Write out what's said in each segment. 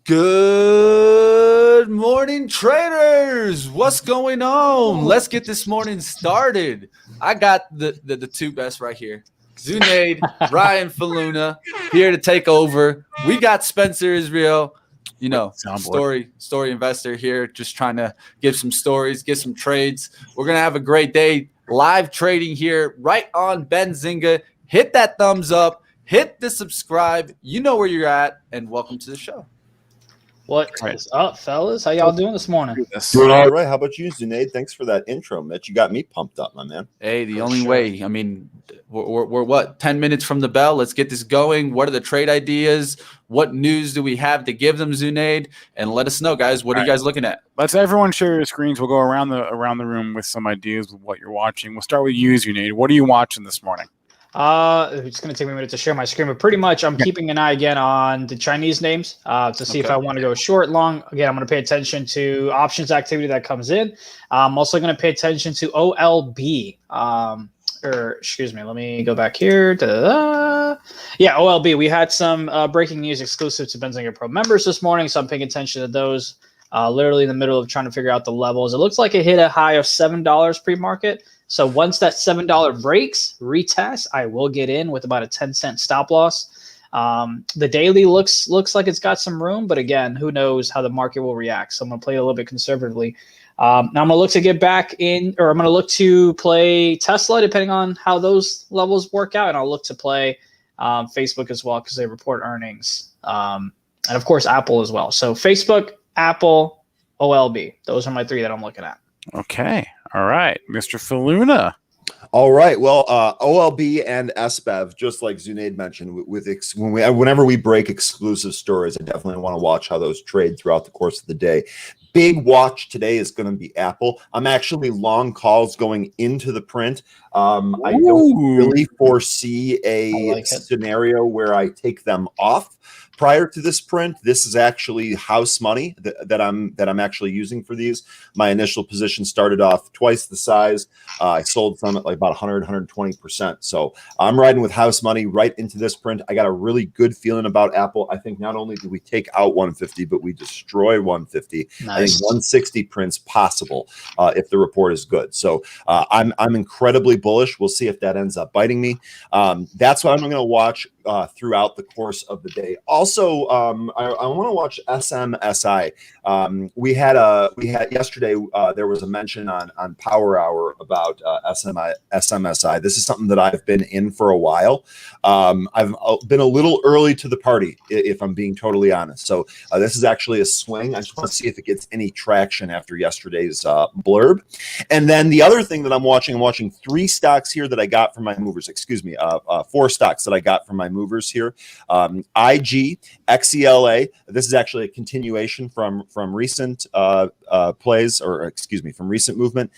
Good morning, traders. What's going on? Let's get this morning started. I got the two best right here. Zunaid, Ryan Faloona here to take over. We got Spencer Israel, story investor here, just trying to give some stories, get some trades. We're gonna have a great day. Live trading here right on Benzinga. Hit that thumbs up, hit the subscribe. You know where you're at, and welcome to the show. What is up, fellas? How y'all doing this morning? Doing all right. How about you, Zunaid? Thanks for that intro, Mitch. You got me pumped up, my man. Hey, the only way. I mean, we're what, 10 minutes from the bell? Let's get this going. What are the trade ideas? What news do we have to give them, Zunaid? And let us know, guys. What are you guys looking at? Let's everyone share your screens. We'll go around the room with some ideas of what you're watching. We'll start with you, Zunaid. What are you watching this morning? It's going to take me a minute to share my screen, but pretty much I'm keeping an eye again on the Chinese names to see if I want to go short, long. Again, I'm going to pay attention to options activity that comes in. I'm also going to pay attention to OLB. Excuse me, let me go back here. Yeah, OLB. We had some breaking news exclusive to Benzinga Pro members this morning, so I'm paying attention to those. Literally in the middle of trying to figure out the levels. It looks like it hit a high of $7 pre-market. So once that $7 breaks, retest, I will get in with about a 10-cent stop loss. The daily looks like it's got some room, but again, who knows how the market will react. So I'm going to play a little bit conservatively. Now I'm going to look to get back in, or I'm going to look to play Tesla, depending on how those levels work out. And I'll look to play Facebook as well because they report earnings. And of course, Apple as well. So Facebook, Apple, OLB. Those are my three that I'm looking at. Okay. All right. Mr. Faloona. All right. Well, OLB and SBEV, just like Zunaid mentioned, whenever we break exclusive stories, I definitely want to watch how those trade throughout the course of the day. Big watch today is going to be Apple. I'm actually long calls going into the print. I don't really foresee a scenario where I take them off prior to this print. This is actually house money that I'm actually using for these. My initial position started off twice the size. I sold some at like about 120%. So I'm riding with house money right into this print. I got a really good feeling about Apple. I think not only do we take out 150, but we destroy 150. Nice. I think 160 prints possible if the report is good. So I'm incredibly bullish. We'll see if that ends up biting me. That's what I'm going to watch throughout the course of the day. Also, I want to watch SMSI. We had yesterday. There was a mention on Power Hour about SMSI. This is something that I've been in for a while. I've been a little early to the party, if I'm being totally honest. So this is actually a swing. I just want to see if it gets any traction after yesterday's blurb. And then the other thing that I'm watching three stocks here that I got from my movers. Excuse me, four stocks that I got from my movers here. IG, XELA. This is actually a continuation from recent plays, or excuse me, from recent movement.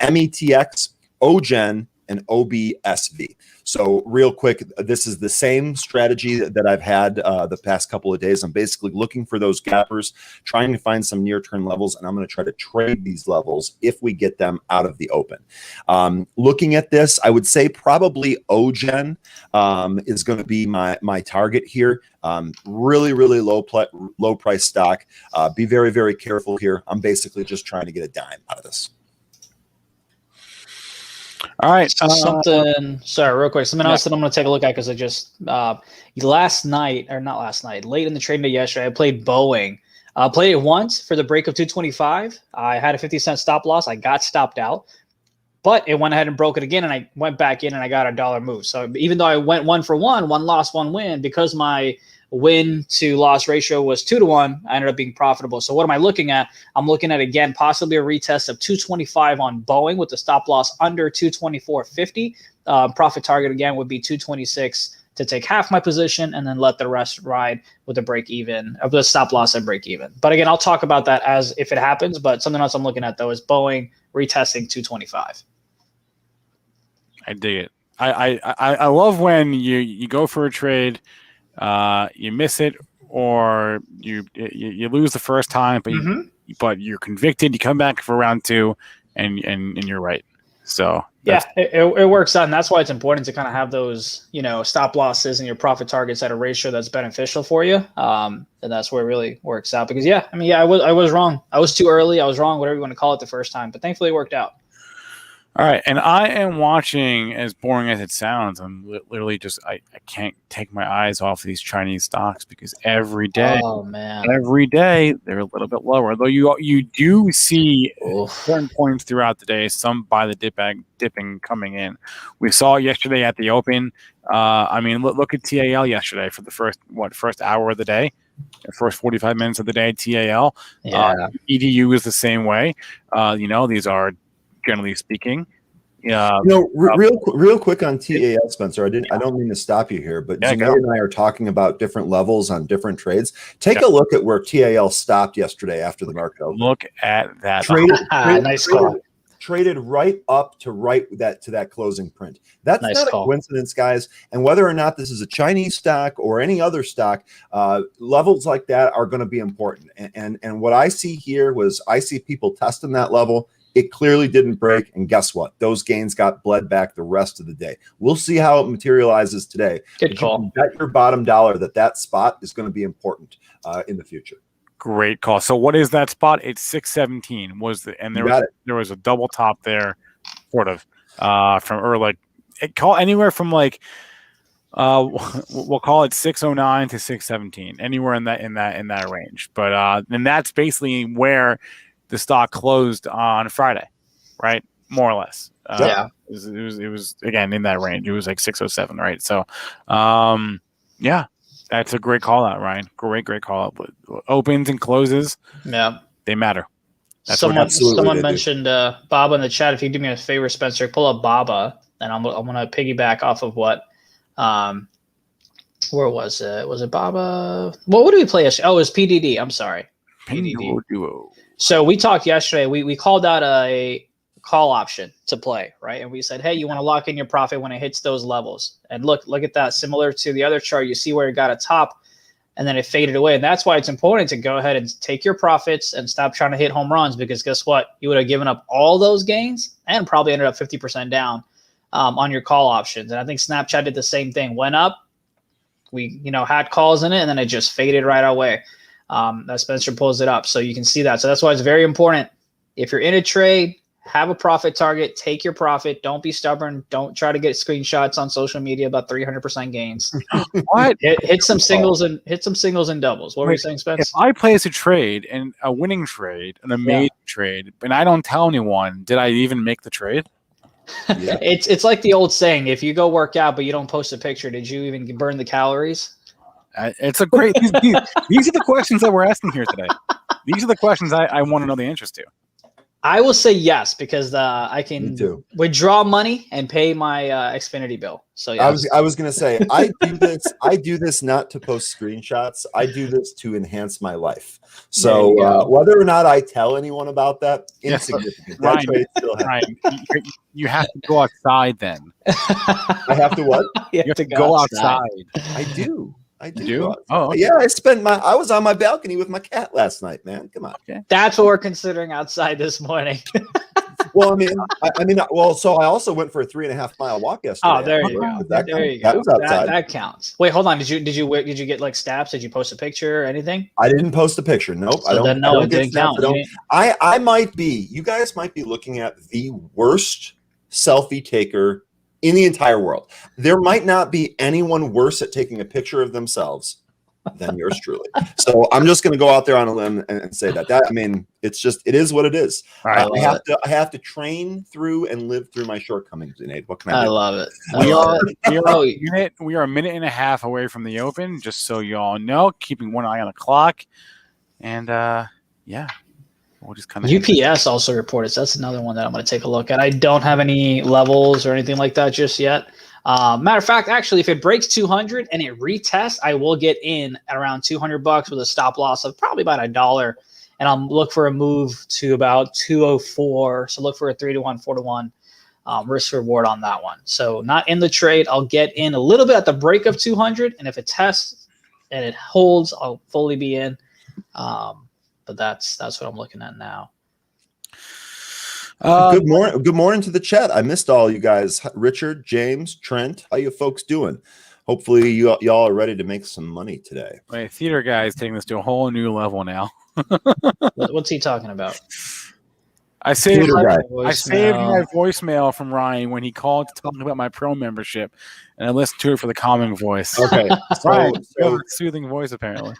METX, OGen, and OBSV. So real quick, this is the same strategy that I've had the past couple of days. I'm basically looking for those gappers, trying to find some near-term levels, and I'm going to try to trade these levels if we get them out of the open. Looking at this, I would say probably OGen is going to be my target here. Really low price stock. Be very, very careful here. I'm basically just trying to get a dime out of this. All right. Sorry, real quick. Something else that I'm going to take a look at because I just late in the trade day yesterday, I played Boeing. Played it once for the break of 225. I had a 50-cent stop loss. I got stopped out, but it went ahead and broke it again, and I went back in and I got a dollar move. So even though I went 1 for 1, 1 loss, 1 win, because my win to loss ratio was 2 to 1, I ended up being profitable. So what am I looking at? I'm looking at, again, possibly a retest of 225 on Boeing with the stop loss under 224.50. Profit target again would be 226 to take half my position and then let the rest ride with a break even, of the stop loss at break even. But again, I'll talk about that as if it happens. But something else I'm looking at though is Boeing retesting 225. I dig it. I love when you go for a trade. You miss it, or you lose the first time, but but you're convicted. You come back for round 2, and you're right. So yeah, it works out, and that's why it's important to kind of have those, stop losses and your profit targets at a ratio that's beneficial for you. And that's where it really works out. Because I was wrong. I was too early. I was wrong, whatever you want to call it, the first time. But thankfully, it worked out. All right, and I am watching, as boring as it sounds, I'm literally just I can't take my eyes off these Chinese stocks because every day they're a little bit lower. Though you do see certain points throughout the day, some by the dipping coming in. We saw it yesterday at the open. Look at TAL yesterday for the first hour of the day, the first 45 minutes of the day. TAL, EDU is the same way. These are, generally speaking, real quick on TAL, Spencer. I don't mean to stop you here, but Zunaid and I are talking about different levels on different trades. Take a look at where TAL stopped yesterday after the market opened. Look at that. Nice call. Traded right up to that closing print. That's nice not call. a coincidence, guys. And whether or not this is a Chinese stock or any other stock, levels like that are going to be important. And what I see here was I see people testing that level. It clearly didn't break, and guess what? Those gains got bled back the rest of the day. We'll see how it materializes today. Good call. You can bet your bottom dollar that spot is going to be important in the future. Great call. So what is that spot? It's 617 there was a double top there, sort of anywhere from we'll call it 609 to 617, anywhere in that range. But and that's basically where the stock closed on Friday, right? More or less. It was again in that range. It was like 607, right? So, that's a great call out, Ryan. Great call out. Opens and closes, they matter. That's someone mentioned Baba in the chat. If you do me a favor, Spencer, pull up Baba, and I'm gonna piggyback off of what. Where was it? Was it Baba? What did we play yesterday? Oh, it was PDD. I'm sorry. PDD. Duo. So we talked yesterday. We called out a call option to play, right? And we said, hey, you want to lock in your profit when it hits those levels. And look at that. Similar to the other chart, you see where it got a top and then it faded away. And that's why it's important to go ahead and take your profits and stop trying to hit home runs, because guess what? You would have given up all those gains and probably ended up 50% down on your call options. And I think Snapchat did the same thing. Went up, we had calls in it, and then it just faded right away. That Spencer pulls it up, so you can see that. So that's why it's very important. If you're in a trade, have a profit target, take your profit. Don't be stubborn. Don't try to get screenshots on social media about 300% gains. What? Hit some singles and doubles. What were you saying, Spence? If I place a trade and a winning trade, an amazing trade, and I don't tell anyone, did I even make the trade? Yeah. It's like the old saying: if you go work out but you don't post a picture, did you even burn the calories? It's a great. These are the questions that we're asking here today. These are the questions I want to know the answers to. I will say yes, because I can withdraw money and pay my Xfinity bill. So yeah. I was gonna say I do this not to post screenshots. I do this to enhance my life. So whether or not I tell anyone about that, insignificant. That trade still happens. Ryan, you have to go outside then. I have to what? You have to go outside. I do. You do? Oh, okay. Yeah. I was on my balcony with my cat last night, man. Come on. Okay. That's what we're considering outside this morning. Well, so I also went for a 3.5 mile walk yesterday. Oh, there you go. That was outside. That counts. Wait, hold on. Did you get like stabs? Did you post a picture or anything? I didn't post a picture. Nope. So I don't. It didn't count. I might be. You guys might be looking at the worst selfie taker in the entire world. There might not be anyone worse at taking a picture of themselves than yours truly. So I'm just going to go out there on a limb and say that. It is what it is. I have to train through and live through my shortcomings, Zunaid. What can I do? I love it. We are a minute and a half away from the open, just so you all know, keeping one eye on the clock. And we'll just kind of UPS also reported. So that's another one that I'm going to take a look at. I don't have any levels or anything like that just yet. Matter of fact, actually, if it breaks 200 and it retests, I will get in at around $200 with a stop loss of probably about $1, and I'll look for a move to about 204. So look for a 3-to-1, 4-to-1 risk reward on that one. So not in the trade. I'll get in a little bit at the break of 200, and if it tests and it holds, I'll fully be in. But that's what I'm looking at now. Good morning. Good morning to the chat. I missed all you guys. Richard, James, Trent, how you folks doing? Hopefully y'all are ready to make some money today. My theater guy is taking this to a whole new level now. What's he talking about? I saved my Voicemail. voicemail from Ryan when he called to talk about my pro membership, and I listened to it for the calming voice. Okay, Ryan, soothing voice apparently.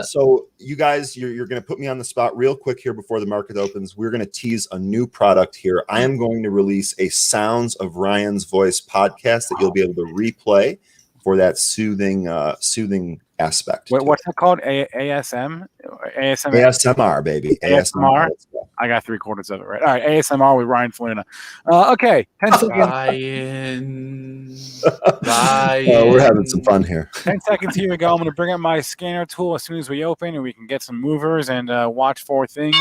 So you guys, you're going to put me on the spot real quick here before the market opens. We're going to tease a new product here. I am going to release a Sounds of Ryan's Voice podcast that you'll be able to replay for that soothing aspect. Wait, what's that called? ASM? ASMR, baby. ASMR. I got 3/4 of it right. All right, ASMR with Ryan Faloona. Okay, 10 seconds. Ryan. We're having some fun here. 10 seconds. Here we go. I'm going to bring up my scanner tool as soon as we open, and we can get some movers and watch for things.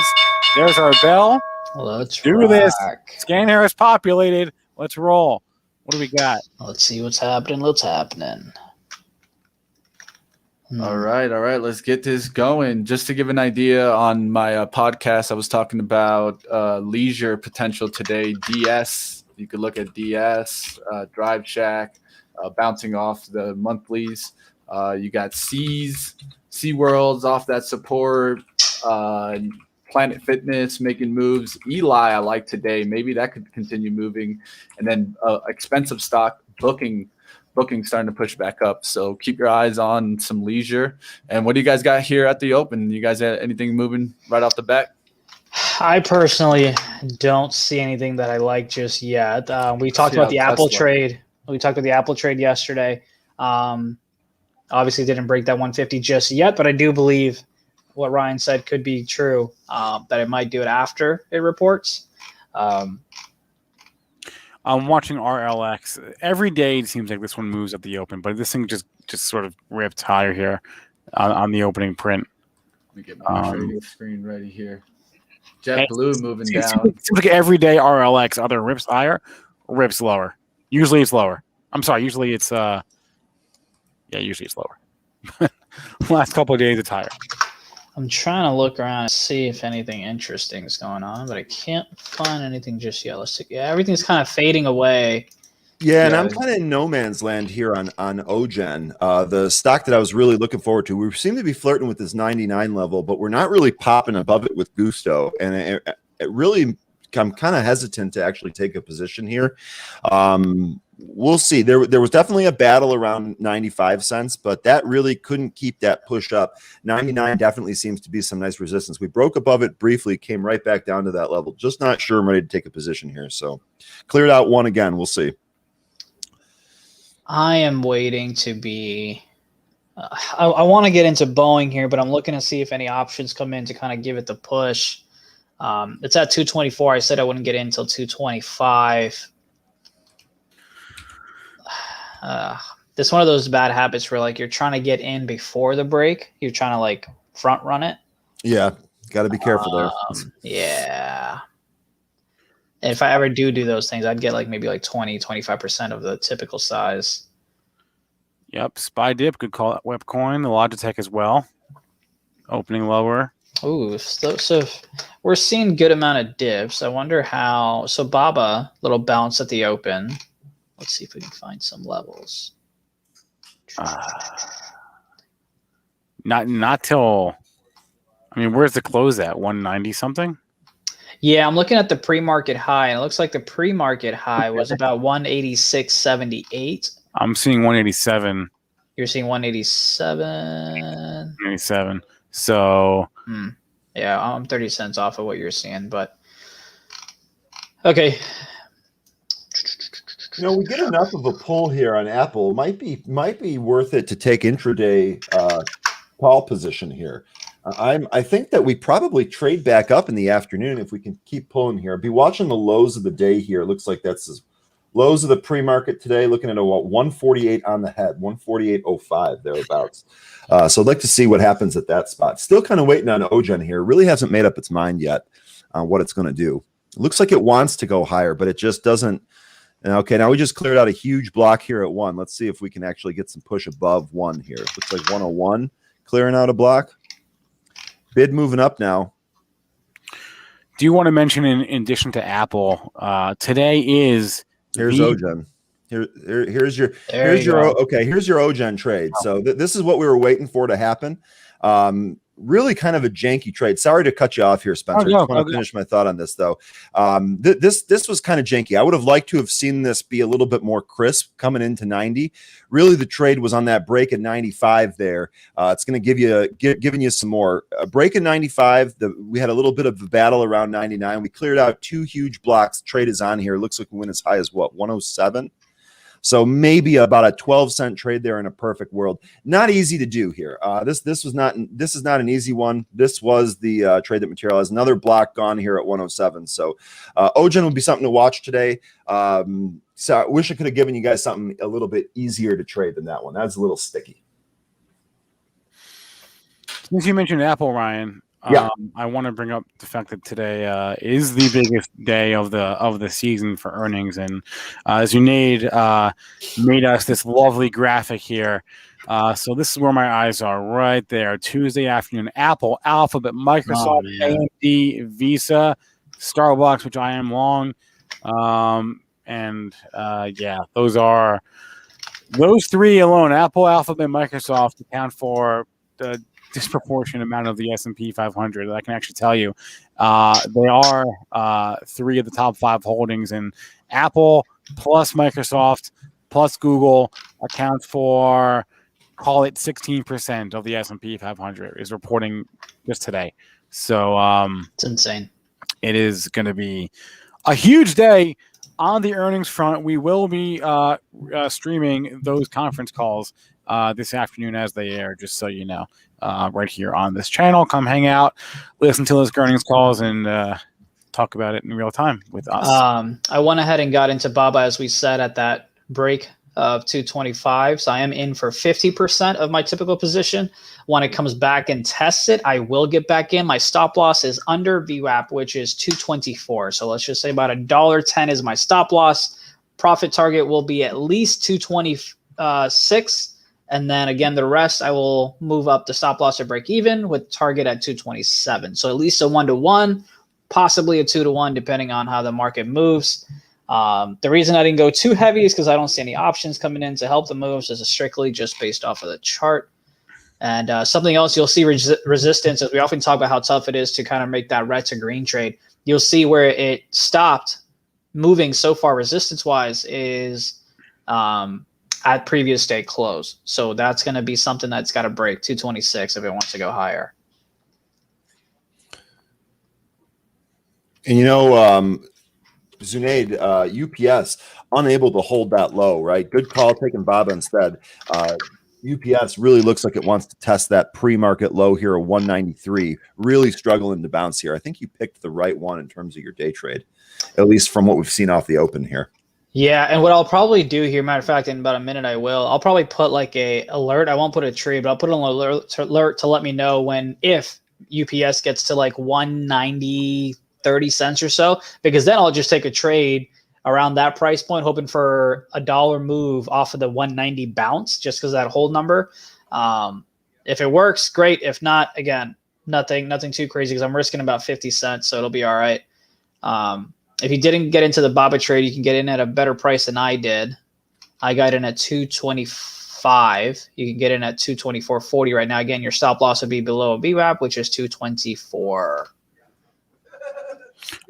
There's our bell. Let's do this. Scanner is populated. Let's roll. What do we got? Let's see what's happening. All right. Let's get this going. Just to give an idea on my podcast, I was talking about leisure potential today. DS, you could look at DS, Drive Shack, bouncing off the monthlies. You got SeaWorld's off that support. Planet Fitness making moves. Eli, I like today. Maybe that could continue moving. And then expensive stock booking starting to push back up. So keep your eyes on some leisure. And what do you guys got here at the open? You guys have anything moving right off the bat? I personally don't see anything that I like just yet. We talked about the Apple trade. We talked about the Apple trade yesterday. Obviously didn't break that 150 just yet, but I do believe what Ryan said could be true, that it might do it after it reports. I'm watching RLX. Every day it seems like this one moves at the open, but this thing just sort of ripped higher here on the opening print. Let me get my trading screen ready here. JetBlue moving down. It seems like every day RLX either rips higher or rips lower. Usually it's lower. I'm sorry. Usually it's lower. Last couple of days it's higher. I'm trying to look around and see if anything interesting is going on, but I can't find anything just yet. Let's see. Yeah, everything's kind of fading away. Yeah, and I'm kind of in no man's land here on Ogen. The stock that I was really looking forward to. We seem to be flirting with this 99 level, but we're not really popping above it with gusto. And it really, I'm kind of hesitant to actually take a position here. We'll see. There was definitely a battle around 95 cents, but that really couldn't keep that push up. 99 definitely seems to be some nice resistance. We broke above it briefly, came right back down to that level. Just not sure I'm ready to take a position here. So cleared out one again. We'll see. I am waiting to be I want to get into Boeing here, but I'm looking to see if any options come in to kind of give it the push. It's at 224. I said I wouldn't get in until 225. This is one of those bad habits where like you're trying to get in before the break. You're trying to like front run it. Yeah. Got to be careful there. Yeah. And if I ever do those things, I'd get like maybe like 20-25% of the typical size. Yep. SPY dip, good call. Webcoin, the Logitech as well. Opening lower. Ooh, so we're seeing good amount of dips. I wonder how. So Baba, little bounce at the open. Let's see if we can find some levels. Not till. I mean, where's the close at? 190 something? Yeah, I'm looking at the pre-market high, and it looks like the pre-market high was about 186.78. I'm seeing 187. You're seeing 187. 187. So. Yeah, I'm 30 cents off of what you're seeing, but okay. You know, we get enough of a pull here on Apple. Might be worth it to take intraday call position here. I think that we probably trade back up in the afternoon if we can keep pulling here. Be watching the lows of the day here. It looks like that's the lows of the pre-market today. Looking at a 148 on the head, 148.05 thereabouts. So I'd like to see what happens at that spot. Still kind of waiting on Ogen here. Really hasn't made up its mind yet on what it's going to do. It looks like it wants to go higher, but it just doesn't. Okay, now we just cleared out a huge block here at 1. Let's see if we can actually get some push above 1 here. Looks like 101 clearing out a block. Bid moving up now. do want to mention, in addition to Apple, today is Here's Ogen. Here's your Ogen trade. So this is what we were waiting for to happen. Really kind of a janky trade. Sorry to cut you off here, Spencer. I just want to finish my thought on this, though. This was kind of janky. I would have liked to have seen this be a little bit more crisp coming into 90. Really, the trade was on that break at 95 there. It's going to giving you some more. Break at 95, we had a little bit of a battle around 99. We cleared out 2 huge blocks. Trade is on here. Looks like we went as high as, what, 107? So maybe about a 12-cent trade there in a perfect world. Not easy to do here. This is not an easy one. This was the trade that materialized. Another block gone here at 107. So Ogen would be something to watch today. So I wish I could have given you guys something a little bit easier to trade than that one. That's a little sticky. Since you mentioned Apple, Ryan, I want to bring up the fact that today is the biggest day of the season for earnings, and Zunaid made us this lovely graphic here. So this is where my eyes are, right there. Tuesday afternoon: Apple, Alphabet, Microsoft, AMD, Visa, Starbucks, which I am long, those 3 alone. Apple, Alphabet, Microsoft account for the disproportionate amount of the S&P 500. I can actually tell you they are 3 of the top 5 holdings, and Apple plus Microsoft plus Google accounts for, call it 16% of the S&P 500 is reporting just today. So it's insane. It is going to be a huge day on the earnings front. We will be streaming those conference calls this afternoon as they air, just so you know, right here on this channel. Come hang out, listen to those earnings calls, and talk about it in real time with us. I went ahead and got into BABA, as we said, at that break of 225. So I am in for 50% of my typical position. When it comes back and tests it, I will get back in. My stop loss is under VWAP, which is 224. So let's just say about $1.10 is my stop loss. Profit target will be at least 226. And then again, the rest, I will move up the stop loss to break even with target at 227. So at least a 1-to-1, possibly a 2-to-1, depending on how the market moves. The reason I didn't go too heavy is because I don't see any options coming in to help the moves. This is strictly just based off of the chart. And something else, you'll see resistance, as we often talk about how tough it is to kind of make that red to green trade. You'll see where it stopped moving so far resistance-wise is at previous day close. So that's going to be something that's got to break 226 if it wants to go higher. And Zunaid, UPS unable to hold that low, right? Good call taking BABA instead. UPS really looks like it wants to test that pre-market low here of 193. Really struggling to bounce here. I think you picked the right one in terms of your day trade, at least from what we've seen off the open here. Yeah, and what I'll probably do here, matter of fact, in about a minute I will. I'll probably put like a alert. I won't put a trade, but I'll put an alert to let me know if UPS gets to like 190, 30 cents or so, because then I'll just take a trade around that price point, hoping for $1 move off of the 190 bounce, just because that hold number. If it works, great. If not, again, nothing too crazy, because I'm risking about 50 cents, so it'll be all right. If you didn't get into the BABA trade, you can get in at a better price than I did. I got in at 225. You can get in at 224.40 right now. Again, your stop loss would be below a VWAP, which is 224.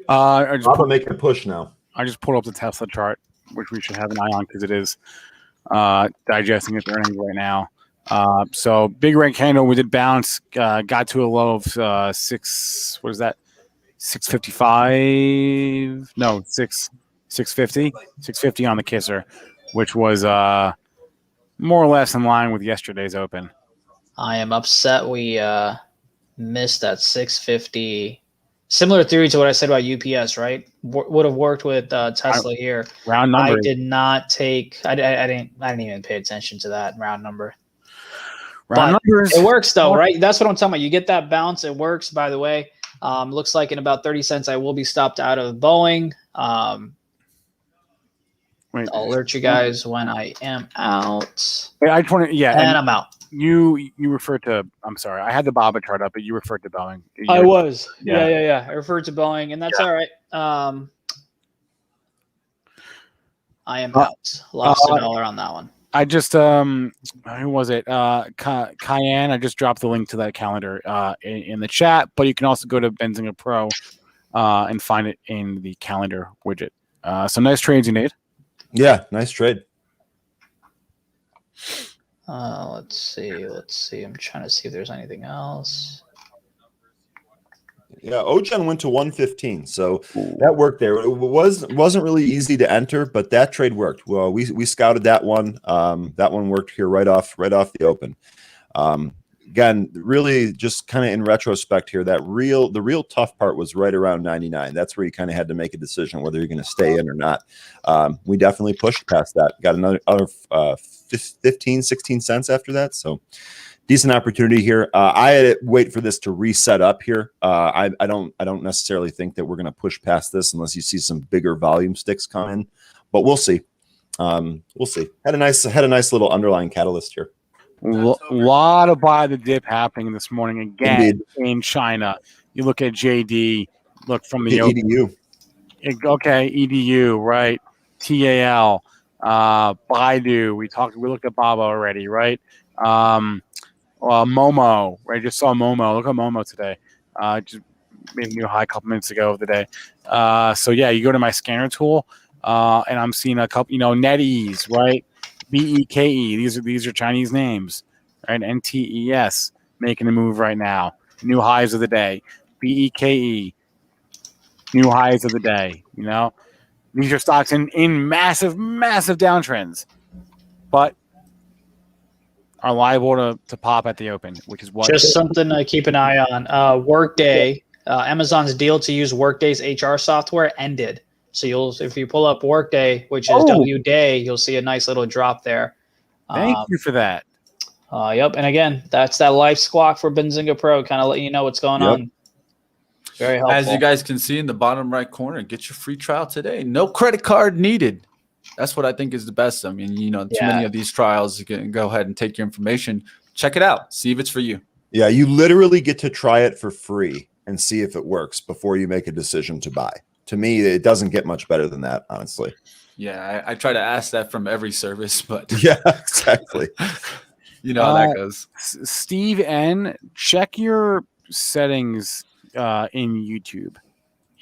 BABA making a push now. I just pulled up the Tesla chart, which we should have an eye on because it is digesting its earnings right now. So big red candle, we did bounce, got to a low of 655. No, 650. 650 on the kisser, which was more or less in line with yesterday's open. I am upset we missed that 650. Similar theory to what I said about UPS, right? Would have worked with Tesla here. Round number. I did not take. I didn't even pay attention to that round number. Round numbers. It works though, right? That's what I'm talking about. You get that bounce. It works. By the way, looks like in about 30 cents, I will be stopped out of Boeing. I'll alert you guys when I am out. Wait, I just want to, and I'm out. You referred to. I'm sorry, I had the Baba chart up, but you referred to Boeing. I was. Yeah. I referred to Boeing, and that's all right. I am out. Lost $1 on that one. I just who was it? Cayenne. I just dropped the link to that calendar in the chat, but you can also go to Benzinga Pro and find it in the calendar widget. So nice trades you made. Yeah, nice trade. Let's see. I'm trying to see if there's anything else. Yeah, Ogen went to 115, so that worked there. It wasn't really easy to enter, but that trade worked. Well, we scouted that one. That one worked here right off the open. Again, really just kind of in retrospect here, the real tough part was right around 99. That's where you kind of had to make a decision whether you're going to stay in or not. We definitely pushed past that. Got another 15, 16 cents after that. So decent opportunity here. I had to wait for this to reset up here. I don't necessarily think that we're going to push past this unless you see some bigger volume sticks come in, but we'll see. We'll see. Had a nice little underlying catalyst here. Lot of buy the dip happening this morning again. Indeed. In China. You look at JD. Look from the EDU. Okay, EDU, right? TAL, Baidu. We looked at Baba already, right? Momo, right? Just saw Momo. Look at Momo today. Just made a new high a couple minutes ago of the day. So yeah, you go to my scanner tool, and I'm seeing a couple. NetEase, right? BEKE. These are Chinese names, right? NTES making a move right now. New highs of the day. BEKE. New highs of the day. These are stocks in massive downtrends, but are liable to pop at the open, which is what. Just something to keep an eye on. Workday, Amazon's deal to use Workday's HR software ended. So if you pull up Workday, which is WDay, you'll see a nice little drop there. Thank you for that. Yep. And again, that's that live squawk for Benzinga Pro, kind of letting you know what's going on. Very helpful. As you guys can see in the bottom right corner, get your free trial today. No credit card needed. That's what I think is the best. I mean, too many of these trials, you can go ahead and take your information, check it out, see if it's for you. Yeah, you literally get to try it for free and see if it works before you make a decision to buy. To me, it doesn't get much better than that, honestly. Yeah, I try to ask that from every service, but yeah, exactly. How that goes. Steve N, check your settings in YouTube.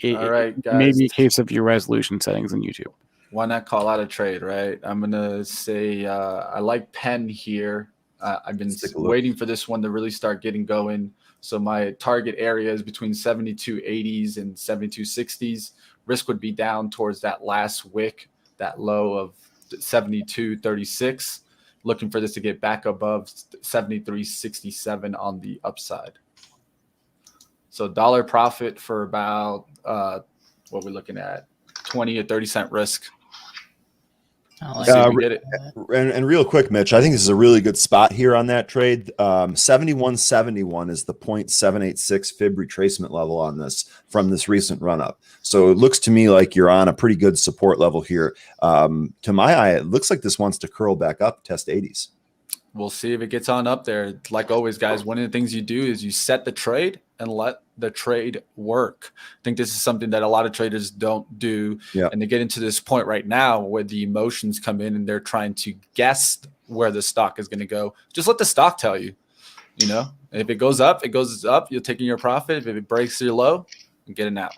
All right, guys. Maybe a case of your resolution settings in YouTube. Why not call out a trade, right? I'm going to say I like Penn here. I've been waiting for this one to really start getting going. So my target area is between 72.80s and 72.60s. Risk would be down towards that last wick, that low of 72.36. Looking for this to get back above 73.67 on the upside. So dollar profit for about what we're looking at, 20 or 30 cent risk. Get it. And real quick, Mitch, I think this is a really good spot here on that trade. 71.71 is the 0.786 fib retracement level on this from this recent run up. So it looks to me like you're on a pretty good support level here. To my eye, it looks like this wants to curl back up, test 80s. We'll see if it gets on up there. Like always, guys, one of the things you do is you set the trade and let the trade work. I think this is something that a lot of traders don't do. Yeah. And they get into this point right now where the emotions come in and they're trying to guess where the stock is going to go. Just let the stock tell you, if it goes up, it goes up. You're taking your profit. If it breaks your low, you're getting out.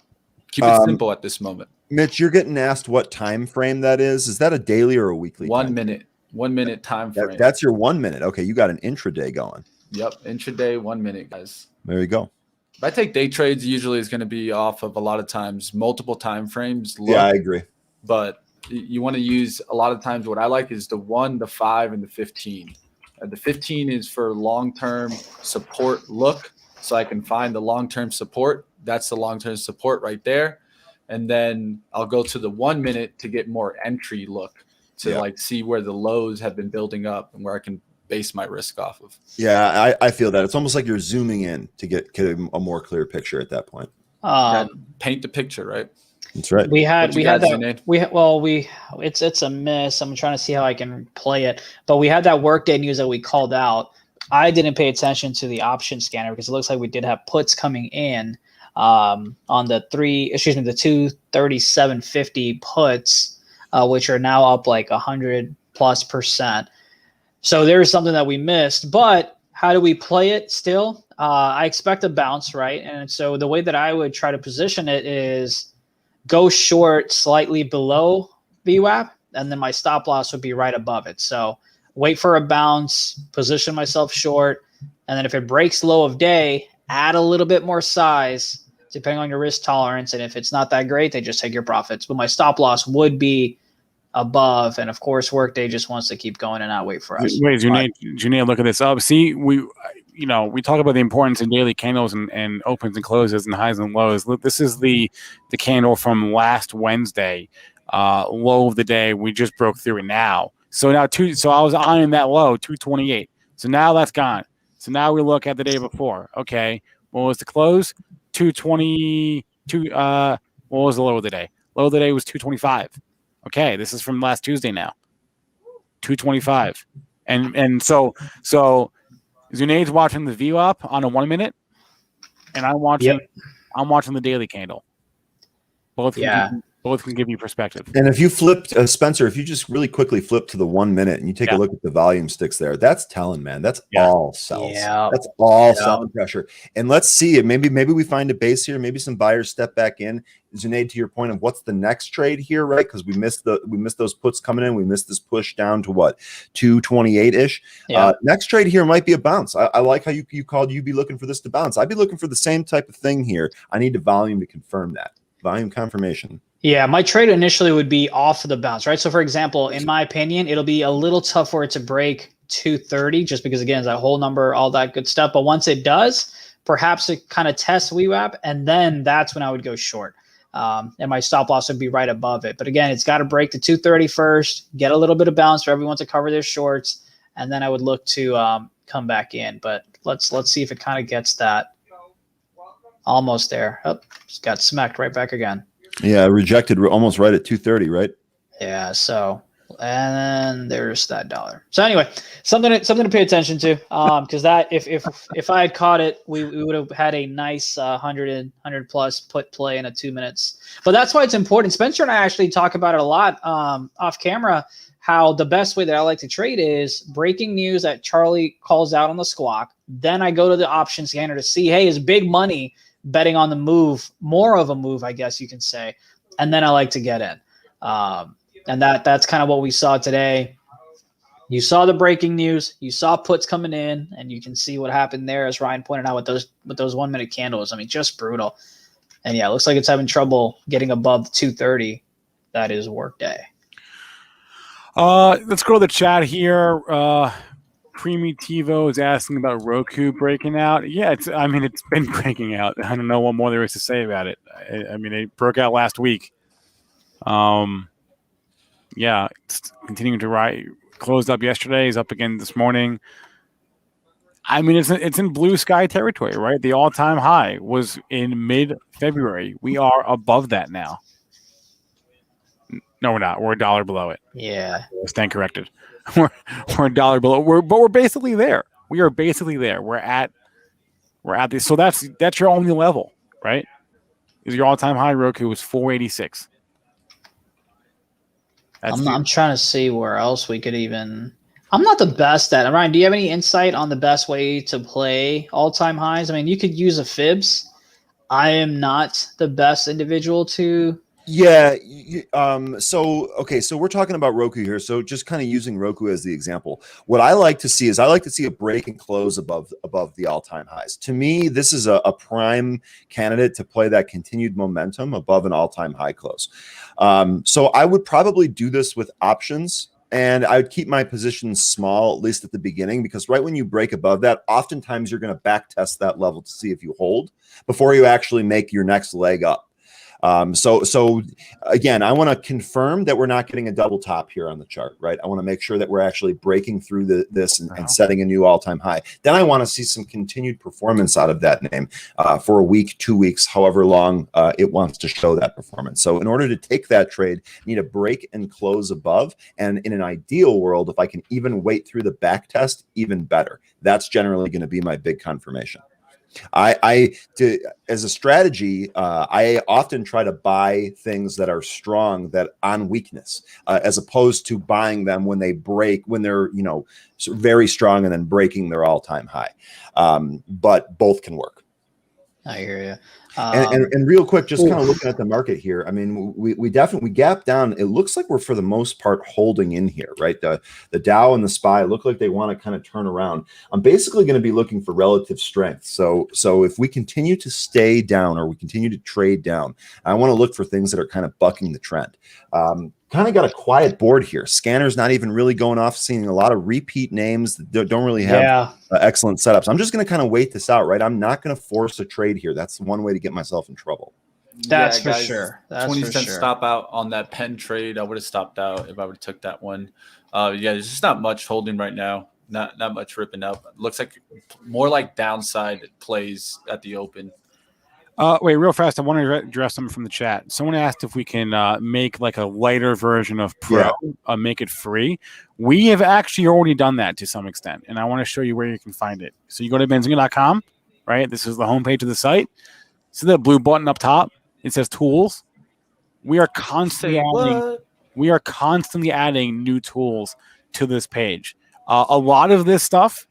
Keep it simple at this moment. Mitch, you're getting asked what time frame that is. Is that a daily or a weekly? 1 minute. 1 minute time frame. That's your 1 minute. Okay, you got an intraday going. Yep, intraday, 1 minute, guys. There you go. If I take day trades, usually it's going to be off of a lot of times multiple time frames. Yeah, I agree. But you want to use a lot of times what I like is the 1, the 5, and the 15. The 15 is for long-term support look, so I can find the long-term support. That's the long-term support right there. And then I'll go to the 1 minute to get more entry look to see where the lows have been building up and where I can base my risk off of. Yeah, I feel that. It's almost like you're zooming in to get a more clear picture at that point. Paint the picture, right? That's right. It's a miss. I'm trying to see how I can play it. But we had that Workday news that we called out. I didn't pay attention to the option scanner because it looks like we did have puts coming in on the 237.50 puts, which are now up like 100+%. So there's something that we missed, but how do we play it still? I expect a bounce, right? And so the way that I would try to position it is go short slightly below VWAP, and then my stop loss would be right above it. So wait for a bounce, position myself short, and then if it breaks low of day, add a little bit more size depending on your risk tolerance. And if it's not that great, then just take your profits. But my stop loss would be above, and of course, Workday just wants to keep going and not wait for us. Wait, Junaid, look at this up. See, we talk about the importance of daily candles and opens and closes and highs and lows. Look, this is the candle from last Wednesday, low of the day. We just broke through it now. So now so I was eyeing that low, 228. So now that's gone. So now we look at the day before. Okay, what was the close? 222. What was the low of the day? Low of the day was 225. Okay, this is from last Tuesday now. 225. And so Zunaid's watching the VWAP on a 1 minute, and I'm watching the daily candle. Both can give you perspective. And if you flipped, Spencer, if you just really quickly flip to the 1 minute and you take a look at the volume sticks there, that's telling, man. That's all sells. Yeah. That's all selling pressure. And let's see it. Maybe we find a base here. Maybe some buyers step back in. Zunaid, to your point of what's the next trade here, right? Because we missed those puts coming in. We missed this push down to what, 228-ish. Yeah. Next trade here might be a bounce. I like how you called. You'd be looking for this to bounce. I'd be looking for the same type of thing here. I need the volume to confirm that. Volume confirmation. Yeah, my trade initially would be off of the bounce, right? So, for example, in my opinion, it'll be a little tough for it to break 230 just because, again, it's that whole number, all that good stuff. But once it does, perhaps it kind of tests VWAP, and then that's when I would go short. And my stop loss would be right above it. But, again, it's got to break to 230 first, get a little bit of bounce for everyone to cover their shorts, and then I would look to come back in. But let's see if it kind of gets that almost there. Oh, just got smacked right back again. Yeah, rejected almost right at 230, right? Yeah, so and then there's that dollar. So anyway, something to pay attention to, because that if I had caught it, we would have had a nice 100 plus put play in a 2 minutes. But that's why it's important. Spencer and I actually talk about it a lot off camera, how the best way that I like to trade is breaking news that Charlie calls out on the squawk. Then I go to the option scanner to see, hey, is big money betting on the move, more of a move, I guess you can say. And then I like to get in. And that's kind of what we saw today. You saw the breaking news, you saw puts coming in, and you can see what happened there, as Ryan pointed out, with those 1 minute candles. I mean, just brutal. And yeah, it looks like it's having trouble getting above 230. That is Workday. Let's go to the chat here. Creamy TiVo is asking about Roku breaking out. Yeah, it's been breaking out. I don't know what more there is to say about it. I mean, it broke out last week. Yeah, it's continuing to rise. Closed up yesterday. Is up again this morning. I mean, it's in blue sky territory, right? The all-time high was in mid-February. We are above that now. No, we're not. We're $1 below it. Yeah. Stand corrected. We're $1 below. But we're basically there. We are basically there. We're at this. So that's your only level, right? Is your all-time high Roku was 486. I'm trying to see where else we could even. I'm not the best at it. Ryan, do you have any insight on the best way to play all-time highs? I mean, you could use a fibs. I am not the best individual to. Yeah. So we're talking about Roku here. So just kind of using Roku as the example, what I like to see is a break and close above the all-time highs. To me, this is a prime candidate to play that continued momentum above an all-time high close. So I would probably do this with options, and I would keep my positions small, at least at the beginning, because right when you break above that, oftentimes you're going to back test that level to see if you hold before you actually make your next leg up. So again, I want to confirm that we're not getting a double top here on the chart, right? I want to make sure that we're actually breaking through this and setting a new all-time high. Then I want to see some continued performance out of that name for a week, 2 weeks, however long it wants to show that performance. So in order to take that trade, you need a break and close above. And in an ideal world, if I can even wait through the back test, even better. That's generally going to be my big confirmation. As a strategy, I often try to buy things that are strong, that on weakness, as opposed to buying them when they break, when they're, very strong and then breaking their all-time high. But both can work. I hear you. And real quick, just kind of looking at the market here. I mean, we definitely gap down. It looks like we're for the most part holding in here, right? The Dow and the SPY look like they want to kind of turn around. I'm basically going to be looking for relative strength. So if we continue to stay down or we continue to trade down, I want to look for things that are kind of bucking the trend. Kind of got a quiet board here. Scanner's not even really going off, seeing a lot of repeat names that don't really have excellent setups. I'm just going to kind of wait this out, right? I'm not going to force a trade here. That's one way to get myself in trouble. That's for sure. That's 20-cent stop out on that pen trade. I would have stopped out if I would have took that one. There's just not much holding right now. Not much ripping up. Looks like more like downside plays at the open. Wait, real fast. I want to address something from the chat. Someone asked if we can make like a lighter version of Pro, make it free. We have actually already done that to some extent, and I want to show you where you can find it. So you go to benzinga.com, right? This is the homepage of the site. See the blue button up top? It says Tools. We are constantly adding new tools to this page. A lot of this stuff.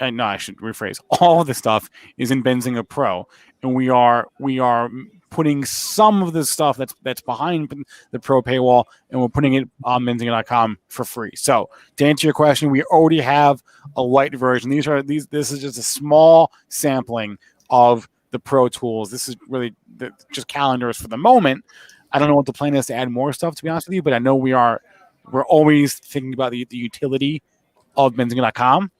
No, I should rephrase. All of this stuff is in Benzinga Pro, and we are putting some of the stuff that's behind the Pro paywall, and we're putting it on Benzinga.com for free. So to answer your question, we already have a light version. This is just a small sampling of the Pro tools. This is really just calendars for the moment. I don't know what the plan is to add more stuff, to be honest with you, but I know we're always thinking about the utility of Benzinga.com.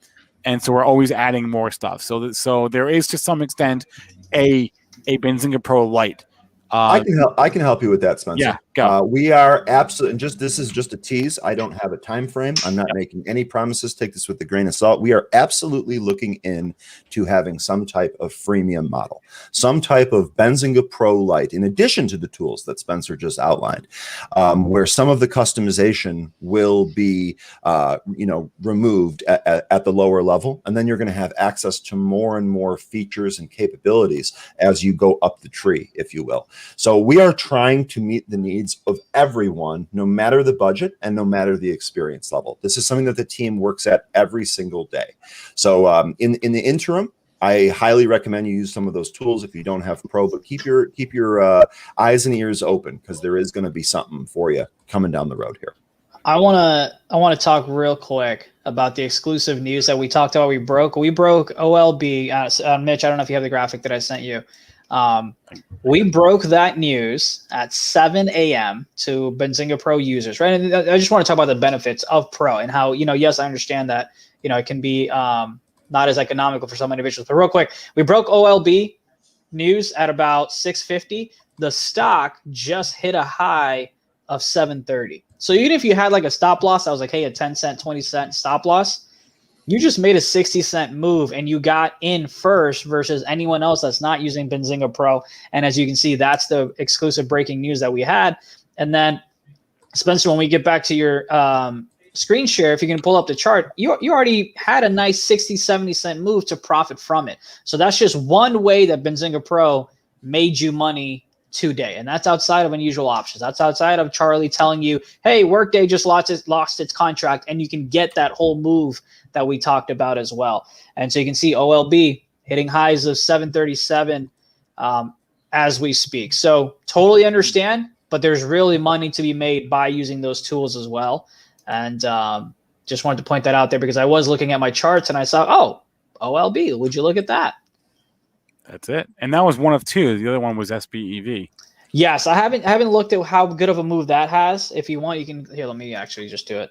And so we're always adding more stuff. So there is, to some extent, a Benzinga Pro Lite. I can help you with that, Spencer. Yeah, go. We are absolutely, and this is just a tease. I don't have a time frame. I'm not making any promises. Take this with a grain of salt. We are absolutely looking into having some type of freemium model, some type of Benzinga Pro Lite, in addition to the tools that Spencer just outlined, where some of the customization will be, removed at the lower level, and then you're going to have access to more and more features and capabilities as you go up the tree, if you will. So we are trying to meet the needs of everyone, no matter the budget and no matter the experience level. This is something that the team works at every single day. So in the interim, I highly recommend you use some of those tools if you don't have Pro, but keep your eyes and ears open, because there is going to be something for you coming down the road here. I want to talk real quick about the exclusive news that we talked about. We broke OLB. Mitch, I don't know if you have the graphic that I sent you. We broke that news at 7 a.m. to Benzinga Pro users, right? And I just want to talk about the benefits of Pro and how, yes, I understand that, it can be not as economical for some individuals. But real quick, we broke OLB news at about 6:50. The stock just hit a high of 730. So even if you had like a stop loss, I was like, hey, a 10 cent, 20 cent stop loss, you just made a 60-cent move and you got in first versus anyone else that's not using Benzinga Pro. And as you can see, that's the exclusive breaking news that we had. And then, Spencer, when we get back to your screen share, if you can pull up the chart, you already had a nice 60, 70-cent move to profit from it. So that's just one way that Benzinga Pro made you money today. And that's outside of unusual options. That's outside of Charlie telling you, hey, Workday just lost its contract, and you can get that whole move that we talked about as well. And so you can see OLB hitting highs of 737 as we speak. So totally understand, but there's really money to be made by using those tools as well. And just wanted to point that out there, because I was looking at my charts and I saw, oh, OLB, would you look at that? That's it. And that was one of two. The other one was SBEV. Yes, I haven't looked at how good of a move that has. If you want, you can here. Let me actually just do it.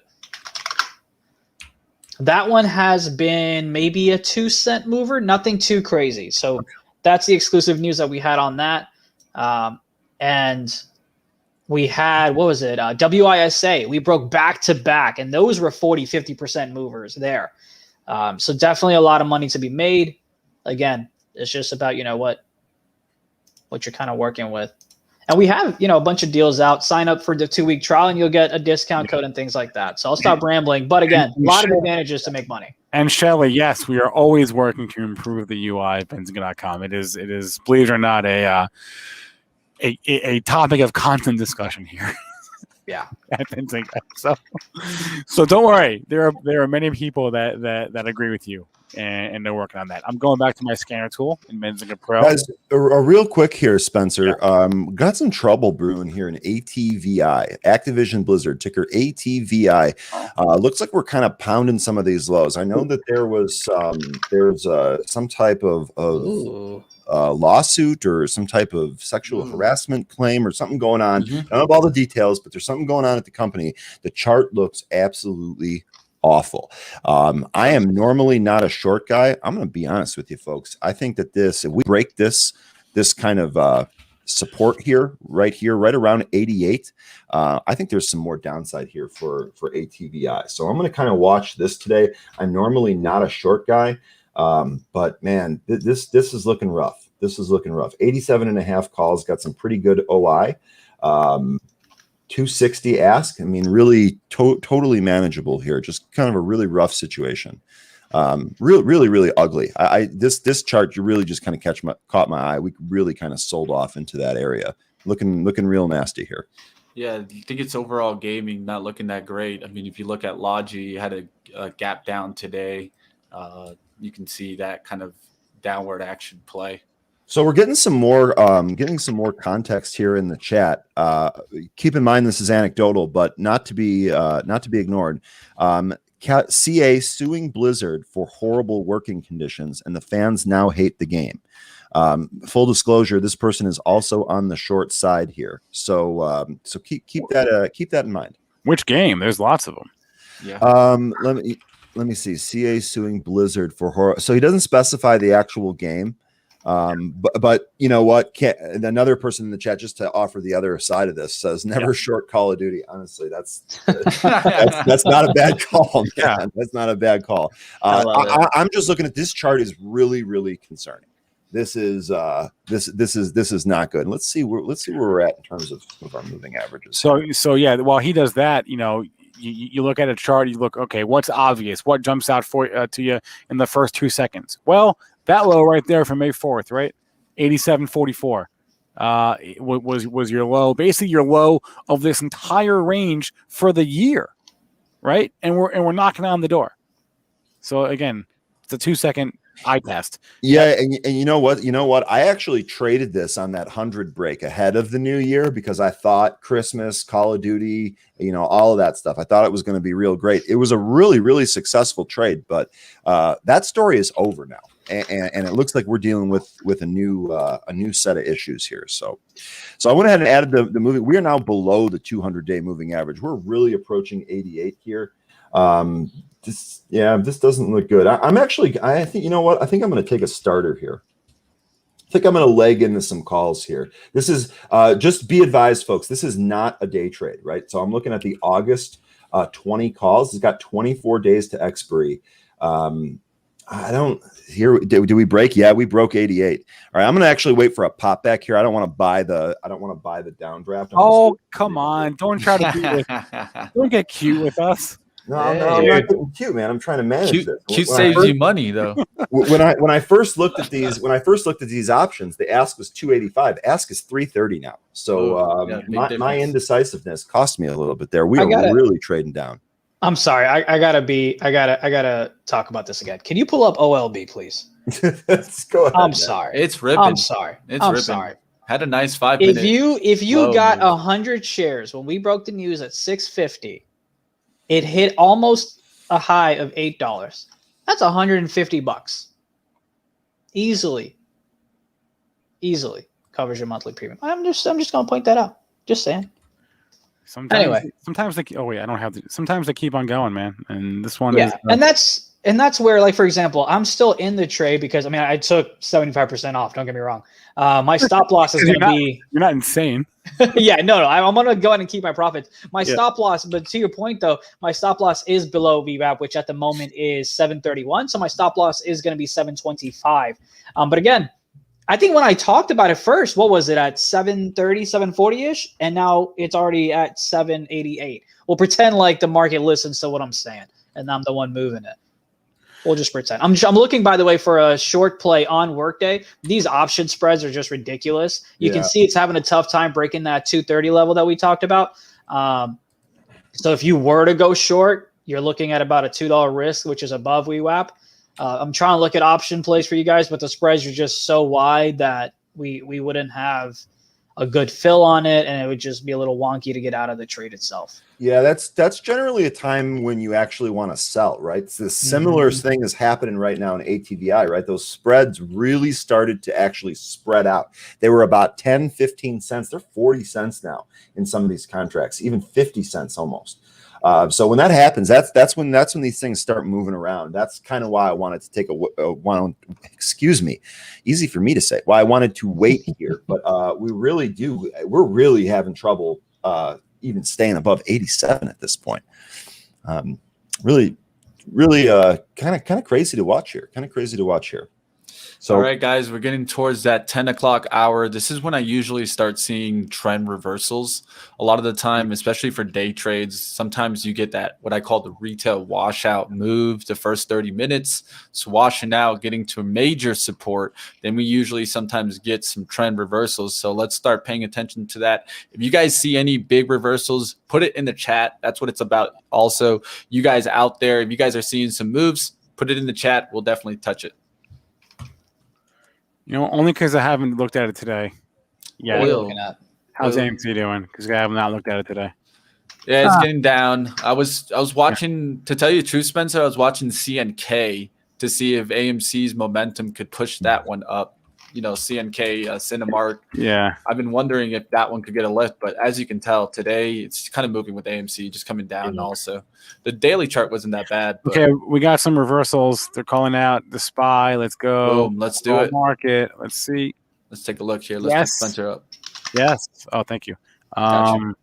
That one has been maybe a 2-cent mover, nothing too crazy. So that's the exclusive news that we had on that. and we had, what was it? WISA. We broke back to back, and those were 40-50% movers there. So definitely a lot of money to be made. Again, it's just about, what you're kind of working with. And we have, a bunch of deals out. Sign up for the 2-week trial and you'll get a discount code and things like that. So I'll stop rambling. But again, a lot of advantages to make money. And Shelley, yes, we are always working to improve the UI at Benzinga.com. It is, believe it or not, a topic of constant discussion here. Yeah. At Benzinga. So don't worry. There are many people that agree with you. And they're working on that. I'm going back to my scanner tool in Benzinga Pro. Guys, a real quick here, Spencer. Yeah. Got some trouble brewing here in ATVI, Activision Blizzard, ticker ATVI. Looks like we're kind of pounding some of these lows. I know that there was some type of lawsuit or some type of sexual harassment claim or something going on. I don't know all the details, but there's something going on at the company. The chart looks absolutely awful. I am normally not a short guy. I'm going to be honest with you, folks. I think that if we break this kind of support right around 88, I think there's some more downside here for ATVI. So I'm going to kind of watch this today. I'm normally not a short guy, but man, this is looking rough. This is looking rough. 87.5 calls, got some pretty good OI. 260 ask. I mean, really totally manageable here. Just kind of a really rough situation. Really ugly. This chart, you really just kind of caught my eye. We really kind of sold off into that area. Looking real nasty here. Yeah, I think it's overall gaming not looking that great. I mean, if you look at Logi, had a gap down today. You can see that kind of downward action play. So we're getting some more context here in the chat. Keep in mind this is anecdotal, but not to be ignored. CA suing Blizzard for horrible working conditions, and the fans now hate the game. Full disclosure: this person is also on the short side here. So keep that in mind. Which game? There's lots of them. Yeah. Let me see. CA suing Blizzard for horror. So he doesn't specify the actual game. But you know what? Another person in the chat, just to offer the other side of this, says never short Call of Duty. Honestly, that's not a bad call. Man. Yeah. That's not a bad call. I'm just looking at this chart is really concerning. This is not good. Let's see where we're at in terms of our moving averages. So yeah, while he does that, you look at a chart, you look, okay, what's obvious? What jumps out to you in the first 2 seconds? Well, that low right there from May 4th, right? 87.44 was your low, basically your low of this entire range for the year, right? And we're knocking on the door. So again, it's a 2-second eye test. Yeah, and you know what? I actually traded this on that 100 break ahead of the new year because I thought Christmas, Call of Duty, all of that stuff. I thought it was going to be real great. It was a really successful trade, but that story is over now. And it looks like we're dealing with a new set of issues here. So I went ahead and added the moving. We are now below the 200-day moving average. We're really approaching 88 here. This doesn't look good. I think, you know what? I think I'm going to take a starter here. I think I'm going to leg into some calls here. This is just be advised, folks. This is not a day trade, right? So I'm looking at the August 20 calls. It's got 24 days to expiry. Do we break? Yeah, we broke 88. All right, I'm going to actually wait for a pop back here. I don't want to buy the downdraft. Come on. Don't try to don't get cute with us. No, I'm not getting cute, man. I'm trying to manage this. Cute saves you money, though. When I first looked at these options, the ask was 285. Ask is 330 now. So my indecisiveness cost me a little bit there. We are really trading down. I'm sorry. I gotta talk about this again. Can you pull up OLB, please? Let's go ahead. I'm sorry. It's ripping. I'm sorry. I'm sorry. Had a nice 5 minute. If you got 100 shares when we broke the news at 650, it hit almost a high of $8. That's $150. Easily covers your monthly premium. I'm just gonna point that out. Just saying. Sometimes they keep on going, man. And this one is and that's And that's where, like, for example, I'm still in the trade because, I mean, I took 75% off. Don't get me wrong. My stop loss is going to be. You're not insane. Yeah, no. I'm going to go ahead and keep my profits. My stop loss, but to your point, though, my stop loss is below VWAP, which at the moment is 731. So my stop loss is going to be 725. But again, I think when I talked about it first, what was it at 730, 740-ish? And now it's already at 788. We'll pretend like the market listens to what I'm saying, and I'm the one moving it. We'll just pretend. I'm looking, by the way, for a short play on workday. These option spreads are just ridiculous. You can see it's having a tough time breaking that 230 level that we talked about. So if you were to go short, you're looking at about a $2 risk, which is above VWAP. I'm trying to look at option plays for you guys, but the spreads are just so wide that we wouldn't have a good fill on it, and it would just be a little wonky to get out of the trade itself. Yeah, that's generally a time when you actually want to sell, right? It's this similar thing is happening right now in ATVI, right? Those spreads really started to actually spread out. They were about 10, 15 cents. They're 40 cents now in some of these contracts, even 50 cents almost. So when that happens, that's when these things start moving around. That's kind of why I wanted to take easy for me to say, why I wanted to wait here. But we're really having trouble even staying above 87 at this point. Really kind of crazy to watch here. So, all right, guys, we're getting towards that 10 o'clock hour. This is when I usually start seeing trend reversals. A lot of the time, especially for day trades, sometimes you get that, what I call the retail washout move, the first 30 minutes. It's washing out, getting to a major support. Then we usually sometimes get some trend reversals. So let's start paying attention to that. If you guys see any big reversals, put it in the chat. That's what it's about. Also, you guys out there, if you guys are seeing some moves, put it in the chat. We'll definitely touch it. You know, only because I haven't looked at it today. Yeah. How's AMC doing? Because I have not looked at it today. Yeah, it's getting down. I was watching, to tell you the truth, Spencer, I was watching CNK to see if AMC's momentum could push that one up. You know, CNK, Cinemark. Yeah. I've been wondering if that one could get a lift, but as you can tell today, it's kind of moving with AMC, just coming down also. The daily chart wasn't that bad. But okay, we got some reversals. They're calling out the SPY. Let's go. Boom, let's do it. Market. Let's see. Let's take a look here. Let's put Spencer up. Yes. Oh, thank you. Gotcha.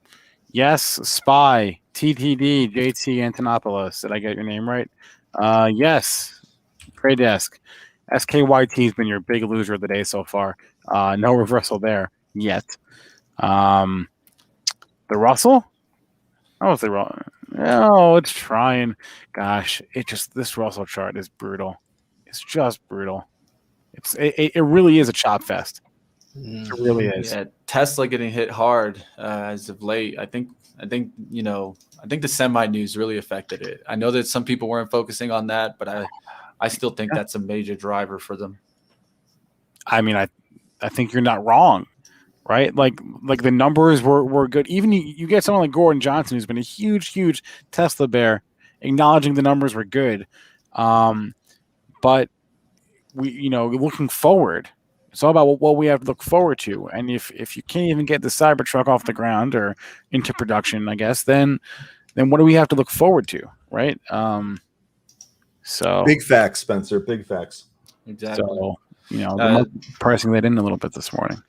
Yes, SPY, TTD, JT Antonopoulos. Did I get your name right? Yes. Trade Desk. SKYT has been your big loser of the day so far. No reversal there yet. The Russell? Oh, it's the Russell. Oh, it's trying. Gosh, this Russell chart is brutal. It's just brutal. It really is a chop fest. It really is. Yeah, Tesla getting hit hard as of late. I think the semi news really affected it. I know that some people weren't focusing on that, but I still think that's a major driver for them. I mean, I think you're not wrong, right? Like the numbers were good. Even you get someone like Gordon Johnson, who's been a huge Tesla bear, acknowledging the numbers were good. But looking forward, it's all about what we have to look forward to. And if you can't even get the Cybertruck off the ground or into production, I guess, then what do we have to look forward to, right? So big facts, Spencer. Big facts. Exactly. So, the pricing that in a little bit this morning.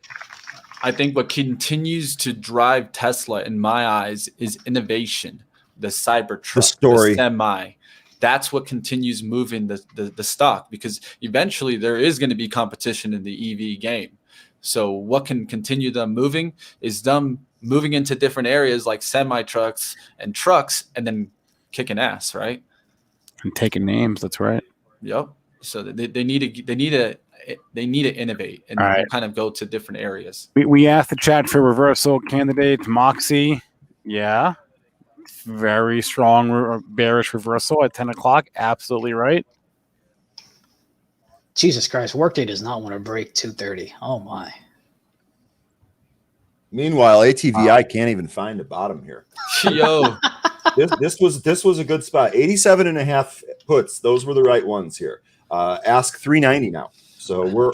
I think what continues to drive Tesla, in my eyes, is innovation. The Cybertruck, the story, the semi. That's what continues moving the stock, because eventually there is going to be competition in the EV game. So what can continue them moving is them moving into different areas like semi trucks and trucks, and then kicking ass, right? And taking names. That's right. Yep. So they need to innovate and kind of go to different areas. We asked the chat for reversal candidates. Moxie, yeah, very strong bearish reversal at 10 o'clock. Absolutely right. Jesus Christ, workday does not want to break 230. Oh my. Meanwhile, ATVI can't even find a bottom here. Yo. This was a good spot. 87.5 puts. Those were the right ones here. Ask 390 now. So we're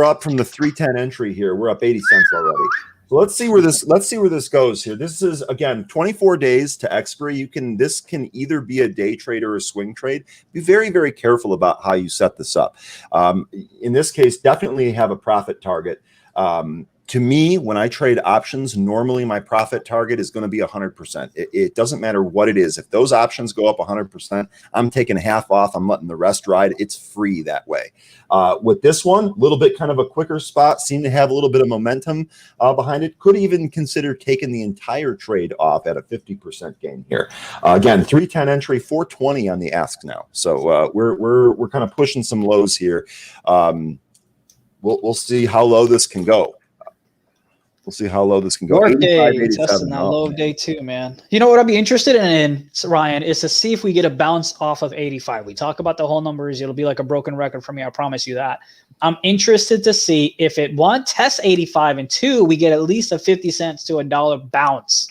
up from the 310 entry here. We're up 80 cents already. So let's see where this goes here. This is again 24 days to expiry. This can either be a day trade or a swing trade. Be very, very careful about how you set this up. In this case, definitely have a profit target. To me, when I trade options, normally my profit target is going to be 100%. It doesn't matter what it is. If those options go up 100%, I'm taking half off. I'm letting the rest ride. It's free that way. With this one, a little bit kind of a quicker spot, seem to have a little bit of momentum behind it. Could even consider taking the entire trade off at a 50% gain here. Again, 310 entry, 420 on the ask now. So we're kind of pushing some lows here. We'll see how low this can go. We'll see how low this can go. Workday testing that low of day 2, man. You know what I'd be interested in, Ryan, is to see if we get a bounce off of 85. We talk about the whole numbers. It'll be like a broken record for me. I promise you that. I'm interested to see if it, one, tests 85, and two, we get at least a 50 cents to $1 bounce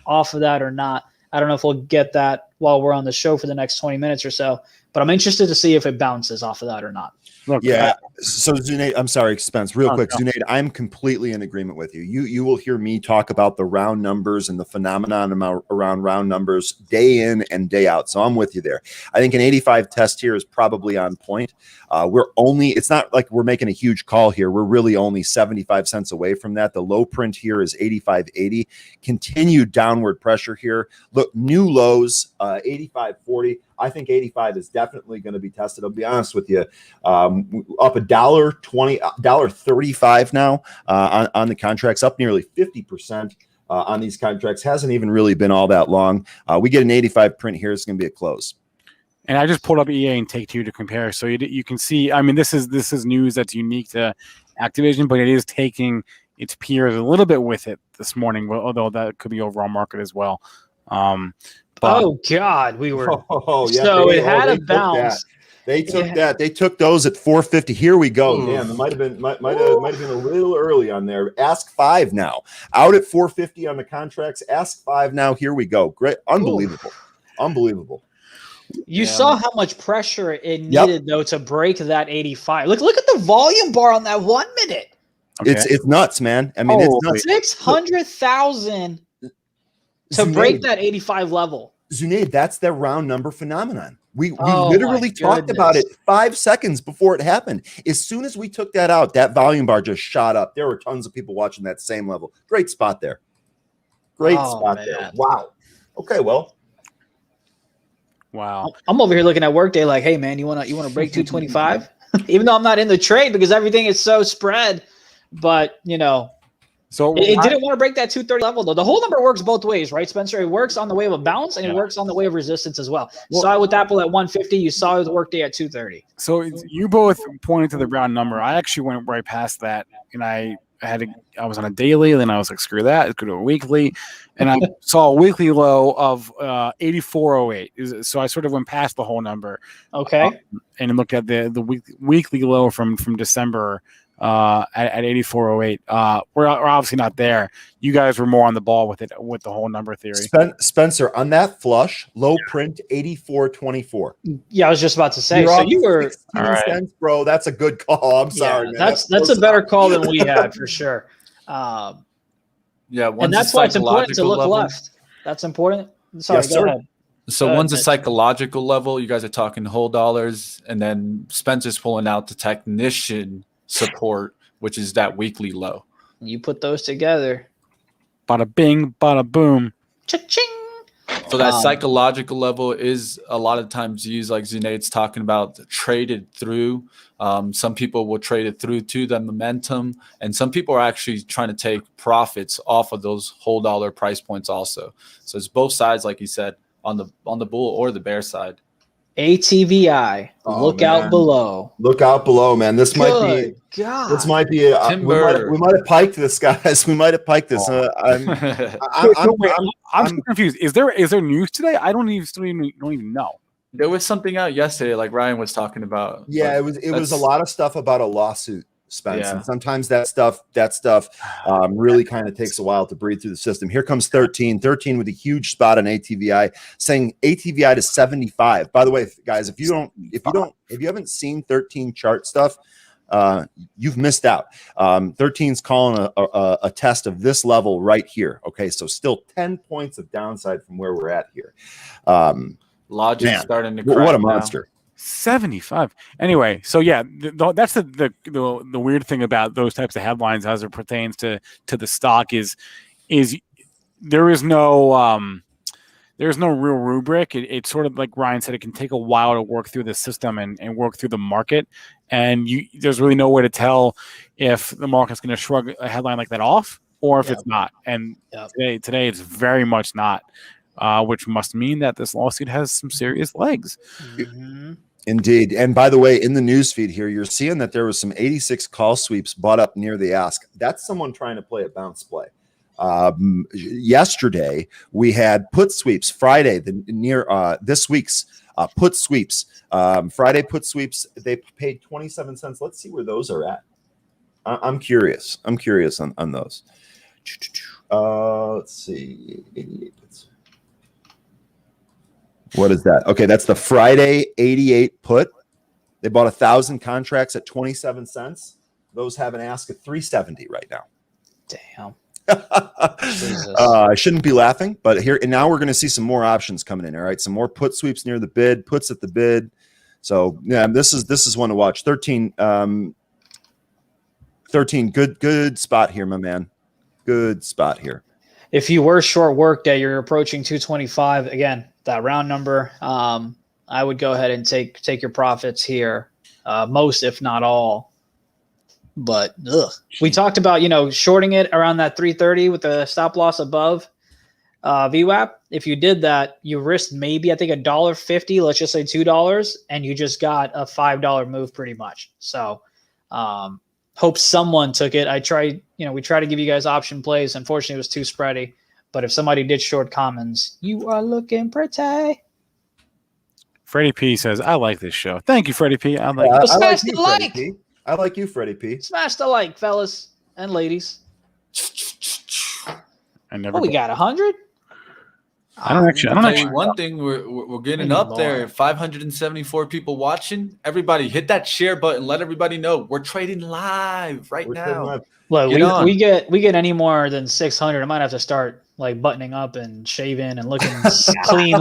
off of that or not. I don't know if we'll get that while we're on the show for the next 20 minutes or so, but I'm interested to see if it bounces off of that or not. Look, yeah. So Zunaid, I'm sorry, Spence, real quick. Zunaid, I'm completely in agreement with you. You will hear me talk about the round numbers and the phenomenon around round numbers day in and day out. So I'm with you there. I think an 85 test here is probably on point. It's not like we're making a huge call here. We're really only 75 cents away from that. The low print here is 85.80. Continued downward pressure here. Look, new lows, 85.40. I think 85 is definitely going to be tested. I'll be honest with you. Up $1.20, $1.35 now on the contracts, up nearly 50% on these contracts. Hasn't even really been all that long. We get an 85 print here. It's going to be a close. And I just pulled up EA and Take-Two to compare, so you can see. I mean, this is news that's unique to Activision, but it is taking its peers a little bit with it this morning. Although that could be overall market as well. Oh God, we were. Yeah, so it had a bounce. They took that. They took those at 450. Here we go. Ooh. Damn, it might have been a little early on there. Ask 5 now. Out at 450 on the contracts. Ask 5 now. Here we go. Great, unbelievable, unbelievable. You saw how much pressure it needed though to break that 85. Look at the volume bar on that 1 minute. Okay. It's nuts, man. I mean, it's nuts. 600,000 to break that 85 level. Zunaid, that's the round number phenomenon. We literally talked about it 5 seconds before it happened. As soon as we took that out, that volume bar just shot up. There were tons of people watching that same level. Great spot there. Great spot there. Wow. Okay, well. Wow. I'm over here looking at Workday like, hey man, you wanna break 225? Even though I'm not in the trade because everything is so spread. But so it didn't want to break that 230 level, though. The whole number works both ways, right, Spencer? It works on the way of a bounce, and it works on the way of resistance as well. Saw it with Apple at 150. You saw it with Workday at 230. So you both pointed to the round number. I actually went right past that, and I was on a daily, and then I was like, screw that. Let's go to a weekly. And I saw a weekly low of 84.08. So I sort of went past the whole number. Okay. And looked at the weekly low from December at 84.08. We're obviously not there. You guys were more on the ball with the whole number theory. Spencer, on that flush, low print 84.24. Yeah, I was just about to say. So you were 16 cents, bro. That's a good call. I'm sorry, man. That's a better call than we had for sure. And that's why it's important to look left. That's important. Sorry, go ahead. So one's a psychological level. You guys are talking whole dollars, and then Spencer's pulling out the technician support, which is that weekly low. You put those together. Bada bing, bada boom. Cha-ching. So that psychological level is a lot of times used, like Zunaid's talking about, traded through. Some people will trade it through to the momentum, and some people are actually trying to take profits off of those whole dollar price points also. So it's both sides, like you said, on the bull or the bear side. ATVI. Look out below. Look out below, man. This might be. This might be. We might have piked this, guys. We might have piked this. I'm confused. Is there news today? I don't even know. There was something out yesterday, like Ryan was talking about. Yeah, it was a lot of stuff about a lawsuit, Spence. Yeah. And sometimes that stuff really kind of takes a while to breathe through the system. Here comes 13 with a huge spot on ATVI, saying ATVI to 75. By the way, guys, if you haven't seen 13 chart stuff, you've missed out. 13's calling a test of this level right here. Okay, so still 10 points of downside from where we're at here. Logic's starting to crack. What a monster. 75. Anyway, so yeah, that's the weird thing about those types of headlines as it pertains to the stock is there's no real rubric. It's sort of like Ryan said, it can take a while to work through the system and work through the market. And there's really no way to tell if the market's going to shrug a headline like that off or if it's not. And today it's very much not, which must mean that this lawsuit has some serious legs. Mm-hmm. Indeed. And by the way, in the newsfeed here, you're seeing that there was some 86 call sweeps bought up near the ask. That's someone trying to play a bounce play. Yesterday, we had put sweeps. Friday, this week's put sweeps. Friday put sweeps, they paid 27 cents. Let's see where those are at. I'm curious. I'm curious on those. Let's see. 88 puts. What is that? Okay, that's the Friday 88 put. They bought 1,000 contracts at 27 cents. Those have an ask of 370 right now. Damn. I shouldn't be laughing, but here and now we're going to see some more options coming in. All right, some more put sweeps near the bid, puts at the bid. So yeah, this is one to watch. 13, good spot here, my man. Good spot here. If you were short work day, you're approaching 225 again. That round number, I would go ahead and take your profits here, most if not all. But we talked about shorting it around that 330 with the stop loss above VWAP. If you did that, you risked maybe I think $1.50, let's just say $2, and you just got a $5 move pretty much. So hope someone took it. We try to give you guys option plays. Unfortunately, it was too spready. But if somebody did short commons, you are looking pretty. Freddie P says, I like this show. Thank you, Freddie P. I like smash the like. P. I like you, Freddie P. Smash the like, fellas and ladies. We got 100? I don't actually. One thing, we're getting up there. 574 people watching. Everybody, hit that share button. Let everybody know we're trading live right now. Well, we get any more than 600. I might have to start buttoning up and shaving and looking clean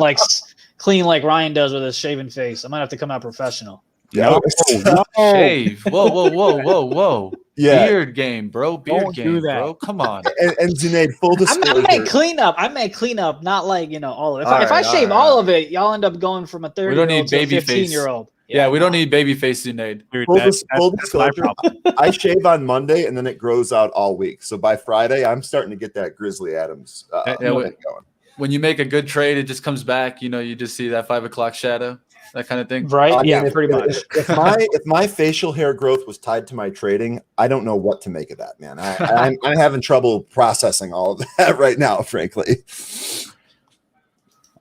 like Ryan does with his shaven face. I might have to come out professional. Yeah. No. Shave. Whoa. Yeah. Beard game, bro. Beard game, bro. Come on. And Zunaid, full disclosure. I made cleanup, not all of it. If I shave all of it, y'all end up going from a 30-year-old to a 15-year-old. Yeah, we don't need baby face, Zunaid. Full disclosure, I shave on Monday and then it grows out all week. So by Friday, I'm starting to get that Grizzly Adams going. When you make a good trade, it just comes back. You just see that 5 o'clok shadow. That kind of thing, right? Pretty much. If my facial hair growth was tied to my trading, I don't know what to make of that, man. I'm having trouble processing all of that right now, frankly.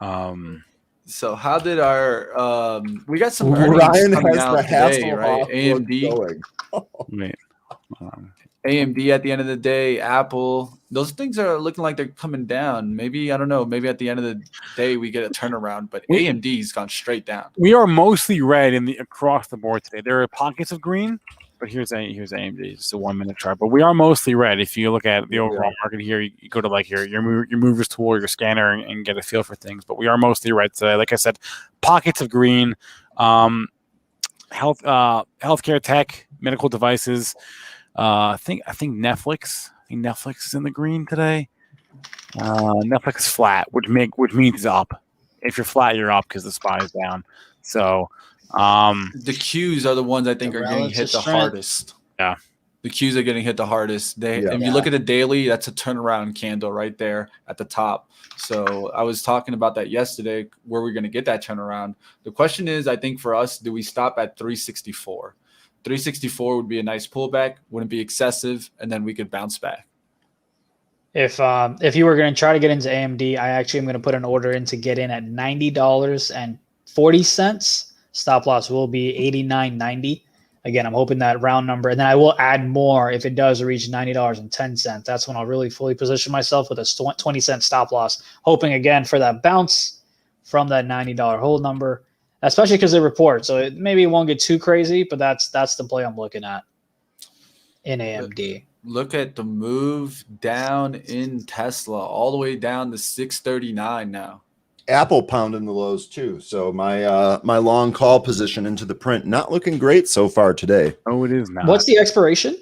So how did our we got some earnings Ryan coming has out the today, right? AMD. Wait. AMD at the end of the day, Apple, those things are looking like they're coming down. Maybe, I don't know, maybe at the end of the day we get a turnaround, but AMD's gone straight down. We are mostly red across the board today. There are pockets of green, but here's AMD. It's a 1 minute chart, but we are mostly red. If you look at the overall market here, you go to your movers tool, your scanner, and get a feel for things. But we are mostly red today. Like I said, pockets of green, healthcare tech, medical devices. I think Netflix. Netflix is in the green today. Netflix is flat, which means it's up. If you're flat, you're up because the SPY is down. So the Qs are the ones I think are getting hit the hardest. Yeah, the Qs are getting hit the hardest. If you look at the daily, that's a turnaround candle right there at the top. So I was talking about that yesterday, where we're going to get that turnaround. The question is, I think for us, do we stop at 364? 364 would be a nice pullback, wouldn't be excessive, and then we could bounce back. If you were going to try to get into AMD, I actually am going to put an order in to get in at $90.40. Stop loss will be $89.90. Again, I'm hoping that round number, and then I will add more if it does reach $90.10. That's when I'll really fully position myself with a 20 cent stop loss, hoping again for that bounce from that $90 hold number. Especially because they report, so maybe it won't get too crazy, but that's the play I'm looking at. in AMD. Look at the move down in Tesla, all the way down to 639 now. Apple pounding the lows too. So my long call position into the print not looking great so far today. Oh, it is not. What's the expiration?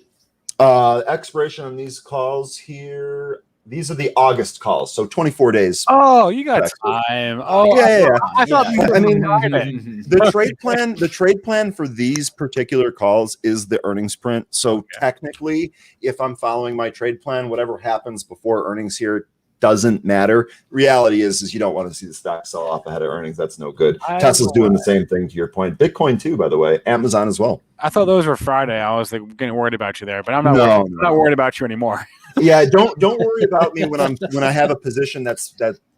Expiration on these calls here. These are the August calls, so 24 days. Oh, you got time. Oh, yeah. I thought these were I mean, Friday. the trade plan for these particular calls is the earnings print. So technically, if I'm following my trade plan, whatever happens before earnings here doesn't matter. Reality is you don't want to see the stock sell off ahead of earnings. That's no good. Tesla's doing the same thing to your point. Bitcoin too, by the way. Amazon as well. I thought those were Friday. I was like getting worried about you there, but I'm not not worried about you anymore. Yeah, don't worry about me when I have a position that's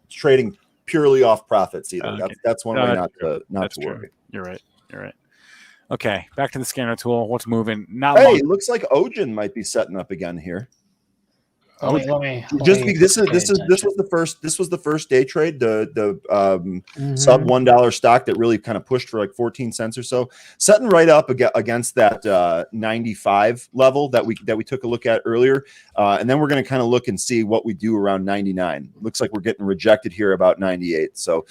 trading purely off profits either. Okay. That's one way not to worry. You're right. Okay, back to the scanner tool. What's moving? It looks like Ojin might be setting up again here. This was the first day trade, the sub $1 stock that really kind of pushed for like 14 cents or so, setting right up against that 95 level that we took a look at earlier, and then we're going to kind of look and see what we do around 99. Looks like we're getting rejected here about 98. So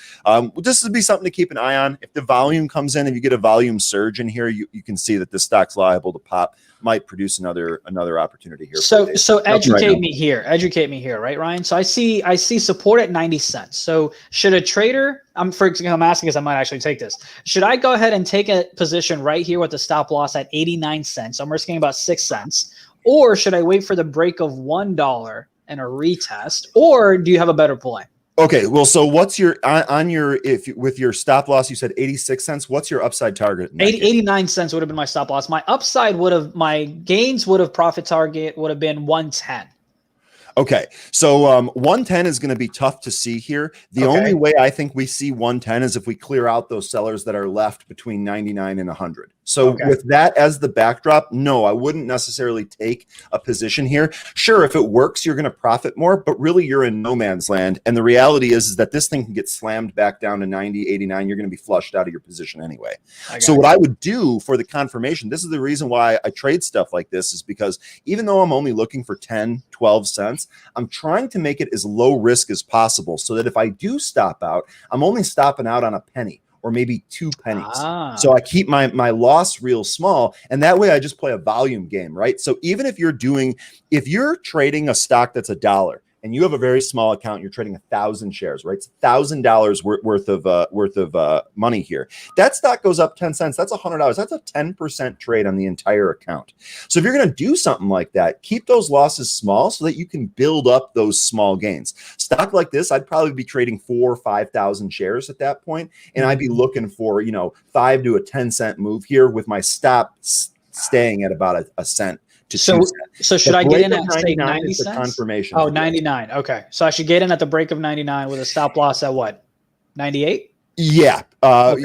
this would be something to keep an eye on. If the volume comes in, if you get a volume surge in here, you can see that this stock's liable to pop. Might produce another opportunity here. So educate me here, right, Ryan? So I see support at 90 cents. So should a trader, I'm asking because I might actually take this. Should I go ahead and take a position right here with the stop loss at 89 cents? I'm risking about 6 cents. Or should I wait for the break of $1 and a retest? Or do you have a better play? Okay, well, so what's your with your stop loss? You said 86 cents. What's your upside target? 89 cents would have been my stop loss. My gains would have profit target would have been 110. Okay, so 110 is going to be tough to see here. The only way I think we see 110 is if we clear out those sellers that are left between 99 and 100. So with that as the backdrop, no, I wouldn't necessarily take a position here. Sure, if it works, you're going to profit more, but really you're in no man's land. And the reality is that this thing can get slammed back down to 90, 89. You're going to be flushed out of your position anyway. So what I would do for the confirmation, this is the reason why I trade stuff like this, is because even though I'm only looking for 10, 12 cents, I'm trying to make it as low risk as possible so that if I do stop out, I'm only stopping out on a penny or maybe 2 pennies. So I keep my loss real small, and that way I just play a volume game, right? So even if you're trading a stock that's $1 and you have a very small account, you're trading 1,000 shares, right? It's $1,000 worth of money here. That stock goes up 10 cents. That's $100. That's a 10% trade on the entire account. So if you're going to do something like that, keep those losses small so that you can build up those small gains. Stock like this, I'd probably be trading 4,000 or 5,000 shares at that point, and I'd be looking for 5 to a 10 cent move here with my stop staying at about a cent. So should I get in at say 90 cents? Confirmation. Oh, 99. Okay. So I should get in at the break of 99 with a stop loss at what? 98? Yeah. So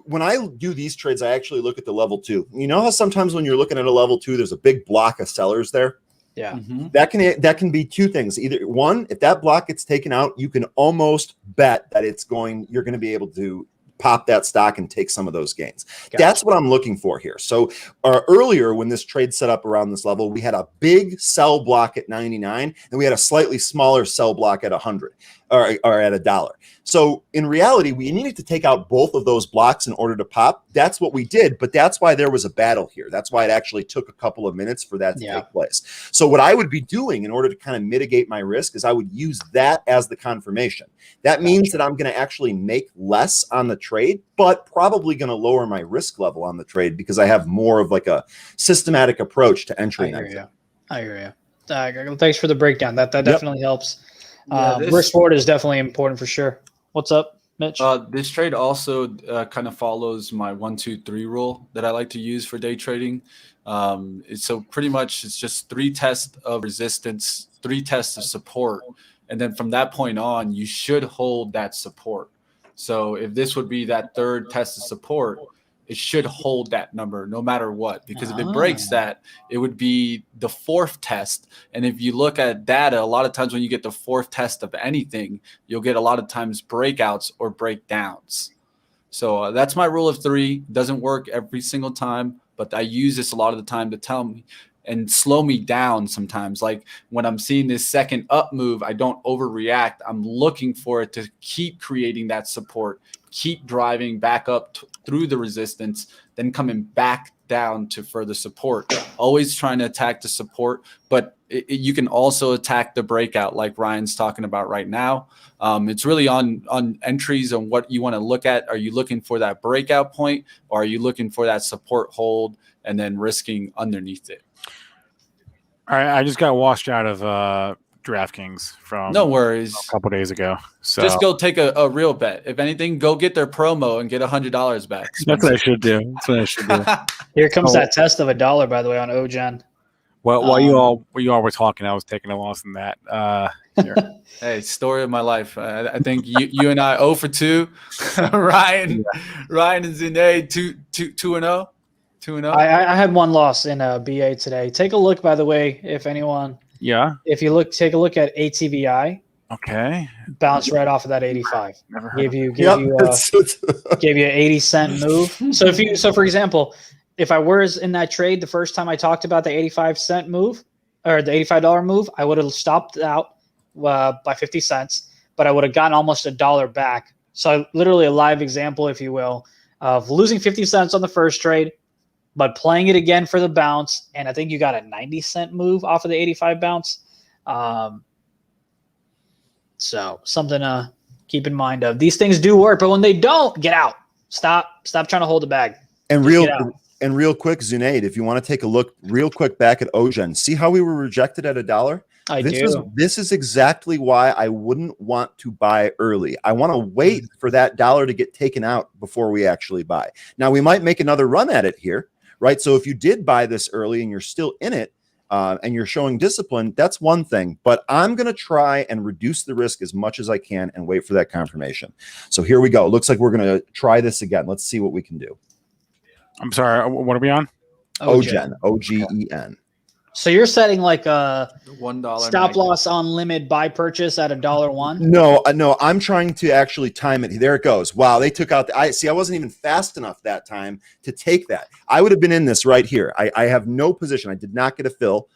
when I do these trades, I actually look at the level 2. You know how sometimes when you're looking at a level 2, there's a big block of sellers there? Yeah. Mm-hmm. That can be two things. Either one, if that block gets taken out, you can almost bet that you're going to be able to pop that stock and take some of those gains. Gotcha. That's what I'm looking for here. So earlier when this trade set up around this level, we had a big sell block at 99 and we had a slightly smaller sell block at 100 or at $1. So in reality, we needed to take out both of those blocks in order to pop. That's what we did, but that's why there was a battle here. That's why it actually took a couple of minutes for that to take place. So what I would be doing in order to kind of mitigate my risk is I would use that as the confirmation. That means that I'm going to actually make less on the trade, but probably going to lower my risk level on the trade because I have more of like a systematic approach to entering. I hear you. Thanks for the breakdown. That definitely helps. Risk reward is definitely important for sure. What's up, Mitch? This trade also kind of follows my 1-2-3 rule that I like to use for day trading. So pretty much it's just 3 tests of resistance, 3 tests of support. And then from that point on, you should hold that support. So if this would be that 3rd test of support, it should hold that number no matter what, because if it breaks that, it would be the 4th test. And if you look at data, a lot of times when you get the 4th test of anything, you'll get a lot of times breakouts or breakdowns. So that's my rule of 3. Doesn't work every single time, but I use this a lot of the time to tell me and slow me down sometimes. Like when I'm seeing this second up move, I don't overreact. I'm looking for it to keep creating that support, keep driving back up through the resistance, then coming back down to further support. Always trying to attack the support, but you can also attack the breakout like Ryan's talking about right now. It's really on entries on what you want to look at. Are you looking for that breakout point, or are you looking for that support hold and then risking underneath it? All right, I just got washed out of DraftKings from no worries a couple days ago. So just go take a real bet. If anything, go get their promo and get $100 back. That's what I should do. That's what I should do. Here comes that test of $1, by the way, on OGen. Well, while you all were talking, I was taking a loss in that. Hey, story of my life. I think you and I 0 for 2. Ryan and Zunaid 2-0. 2-0. I had one loss in BA today. Take a look, by the way, if anyone. Yeah. If you take a look at ATVI. Okay. Bounced right off of that 85. Never heard Gave you an 80-cent move. So for example, if I was in that trade the first time I talked about the 85-cent move or the $85 move, I would have stopped out by 50 cents, but I would have gotten almost $1 back. So literally a live example, if you will, of losing 50 cents on the first trade, but playing it again for the bounce. And I think you got a 90-cent move off of the 85 bounce. So something to keep in mind of. These things do work, but when they don't, get out. Stop trying to hold the bag. And real quick, Zunaid, if you want to take a look real quick back at OGen, see how we were rejected at $1? This is exactly why I wouldn't want to buy early. I want to wait for that dollar to get taken out before we actually buy. Now, we might make another run at it here, right? So if you did buy this early and you're still in it and you're showing discipline, that's one thing. But I'm going to try and reduce the risk as much as I can and wait for that confirmation. So here we go. Looks like we're going to try this again. Let's see what we can do. I'm sorry. What are we on? OGen. OGEN. So you're setting like a $1 stop loss on limit buy purchase at $1. No, I'm trying to actually time it. There it goes. Wow, they took out I wasn't even fast enough that time to take that. I would have been in this right here. I have no position. I did not get a fill.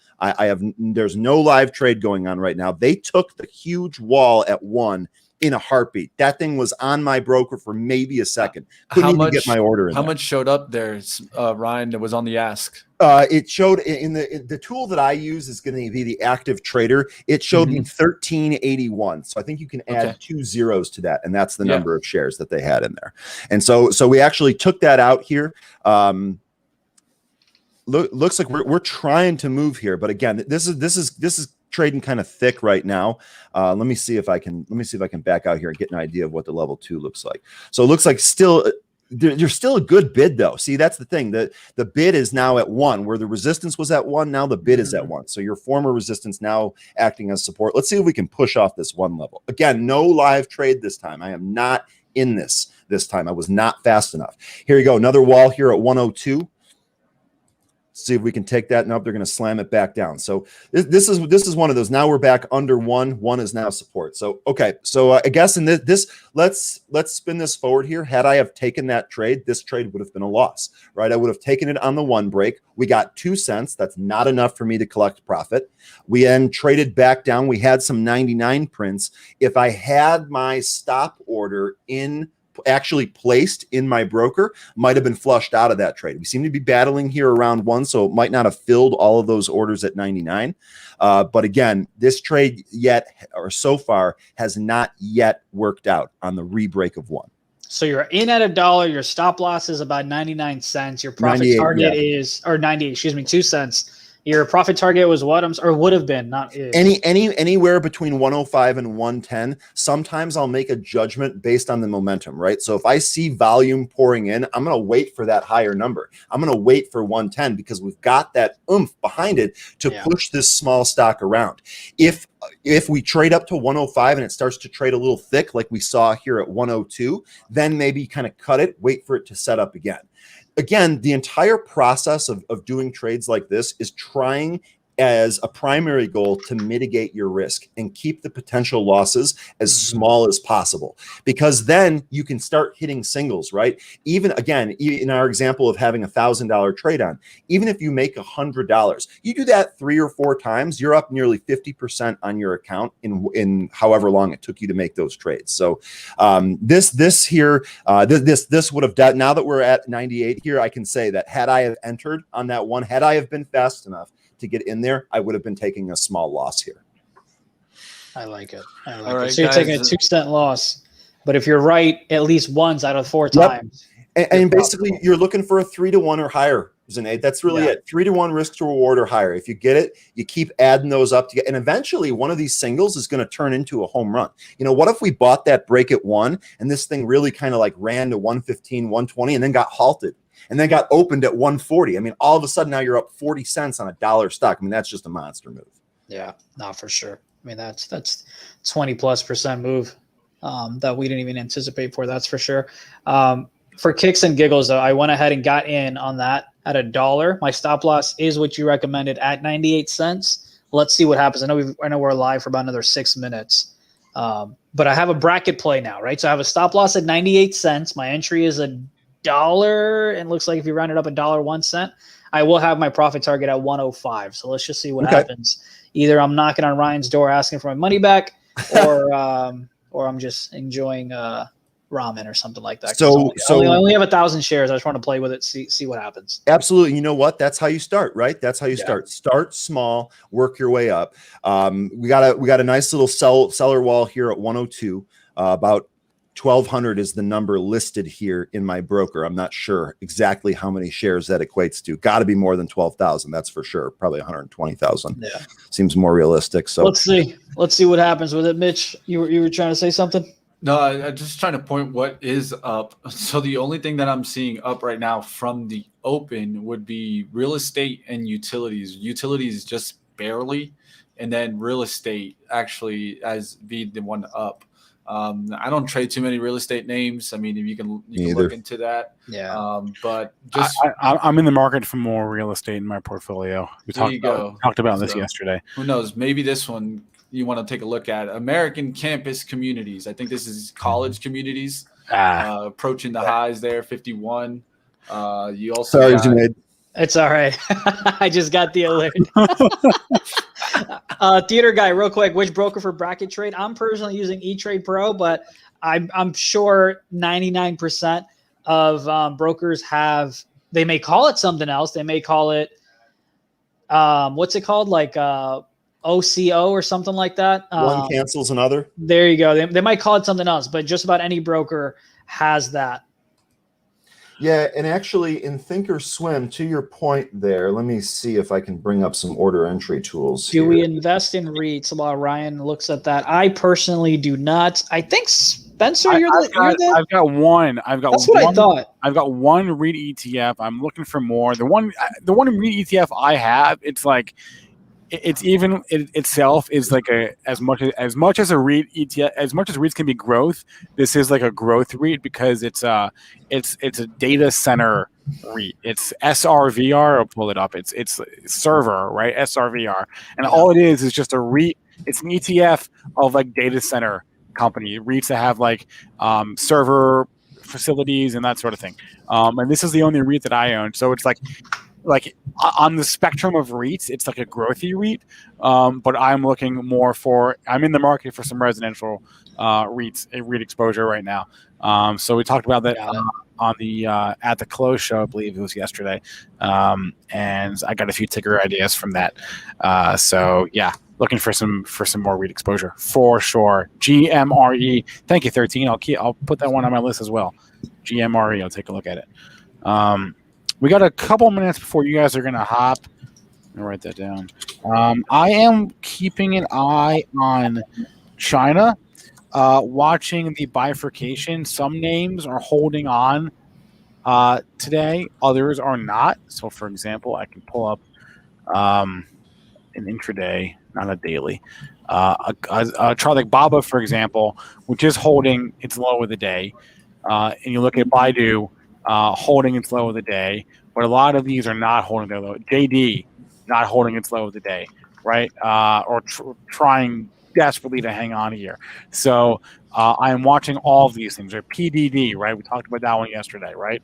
There's no live trade going on right now. They took the huge wall at 1 in a heartbeat. That thing was on my broker for maybe a second. Couldn't even get my order in. How much showed up there, Ryan, that was on the ask? It showed in the tool that I use is going to be the active trader. It showed me 1381. So I think you can add 2 zeros to that, and that's the number of shares that they had in there. And so we actually took that out here. Looks like we're trying to move here, but again, this is trading kind of thick right now. Let me see if I can back out here and get an idea of what the level 2 looks like. So it looks like there's still a good bid though. See, that's the thing. The bid is now at 1, where the resistance was at 1. Now the bid is at 1. So your former resistance now acting as support. Let's see if we can push off this 1 level. Again, no live trade this time. I am not in this time. I was not fast enough. Here you go. Another wall here at 102. See if we can take that. Nope, they're going to slam it back down. So this is one of those. Now we're back under 1. 1 is now support. So okay. So I guess in this let's spin this forward here. Had I have taken that trade, this trade would have been a loss, right? I would have taken it on the 1 break. We got 2 cents. That's not enough for me to collect profit. We then traded back down. We had some 99 prints. If I had my stop order actually placed in my broker, might have been flushed out of that trade. We seem to be battling here around 1, so it might not have filled all of those orders at 99. But again, this trade so far has not yet worked out on the rebreak of 1. So you're in at $1. Your stop loss is about 99 cents. Your profit target is, or 98, 2 cents. Your profit target was what? Would have been, not is. Anywhere between 105 and 110. Sometimes I'll make a judgment based on the momentum, right? So if I see volume pouring in, I'm going to wait for that higher number. I'm going to wait for 110 because we've got that oomph behind it to push this small stock around. If we trade up to 105 and it starts to trade a little thick, like we saw here at 102, then maybe kind of cut it, wait for it to set up again. Again, the entire process of doing trades like this is trying as a primary goal to mitigate your risk and keep the potential losses as small as possible, because then you can start hitting singles, right? Even again, in our example of having $1,000 trade on, even if you make $100, you do that 3 or 4 times, you're up nearly 50% on your account in however long it took you to make those trades. So this would have done. Now that we're at 98 here, I can say that had I have entered on that one, had I have been fast enough to get in there, I would have been taking a small loss here. I like it. All right, so you're taking a 2-cent loss, but if you're right at least once out of 4 times, and basically you're looking for a 3-to-1 or higher, Zunaid. That's really it. 3-to-1 risk to reward or higher. If you get it, you keep adding those up to get, and eventually one of these singles is going to turn into a home run. You know, what if we bought that break at 1 and this thing really kind of like ran to 115, 120 and then got halted and then got opened at 140? I mean, all of a sudden now you're up 40 cents on $1 stock. I mean, that's just a monster move. Yeah, not for sure. I mean, that's 20+% move that we didn't even anticipate for. That's for sure. For kicks and giggles, though, I went ahead and got in on that at $1. My stop loss is what you recommended at 98 cents. Let's see what happens. I know we're live for about another 6 minutes, but I have a bracket play now, right? So I have a stop loss at 98 cents. My entry is $1, and it looks like if you round it up $1.01, I will have my profit target at 105. So let's just see what happens. Either I'm knocking on Ryan's door asking for my money back, or I'm just enjoying ramen or something like that. So I only have 1,000 shares. I just want to play with it, see what happens. Absolutely. You know what? That's how you start, right? That's how you start. Start small, work your way up. We got a nice little seller wall here at 102. About 1,200 is the number listed here in my broker. I'm not sure exactly how many shares that equates to. Got to be more than 12,000. That's for sure. Probably 120,000. Yeah, seems more realistic. So let's see what happens with it. Mitch, you were trying to say something? No, I'm just trying to point what is up. So the only thing that I'm seeing up right now from the open would be real estate and utilities. Utilities just barely, and then real estate actually as being the one up. I don't trade too many real estate names. I mean, if you can look into that. Yeah. But just I'm in the market for more real estate in my portfolio. We talked about this yesterday. Who knows? Maybe this one you want to take a look at. American campus communities. I think this is college communities approaching the highs there, 51. You also It's all right. I just got the alert. Theater guy, real quick, which broker for bracket trade? I'm personally using E-Trade Pro, but I'm sure 99% of brokers have. They may call it something else. They may call it what's it called, like OCO or something like that. One cancels another. There you go. They might call it something else, but just about any broker has that. Yeah, and actually in Thinkorswim, to your point there, let me see if I can bring up some order entry tools. Do we invest in REITs while Ryan looks at that? I personally do not. I think Spencer, I've got one. That's what I thought. I've got one REIT ETF. I'm looking for more. The one REIT ETF I have, it's like it's even itself is like as much as a REIT ETF, as much as REITs can be growth. This is like a growth REIT because it's a data center REIT. It's SRVR. I'll pull it up. It's server, right? SRVR, and all it is just a REIT. It's an ETF of like data center company REITs that have like server facilities and that sort of thing. And this is the only REIT that I own. So it's like on the spectrum of REITs, it's like a growthy REIT, but I'm in the market for some residential REIT exposure right now. So we talked about that on the at the close show, I believe it was yesterday, and I got a few ticker ideas from that. So yeah, looking for some more REIT exposure for sure. GMRE, thank you, 13. I'll put that one on my list as well. GMRE, I'll take a look at it. We got a couple minutes before you guys are going to hop. Let me write that down. I am keeping an eye on China, watching the bifurcation. Some names are holding on today. Others are not. So, for example, I can pull up an intraday, not a daily. A chart like Baba, for example, which is holding its low of the day. And you look at Baidu, holding its low of the day, but a lot of these are not holding their low. JD, not holding its low of the day, right? Or trying desperately to hang on here. So I am watching all of these things. Right? PDD, right? We talked about that one yesterday, right?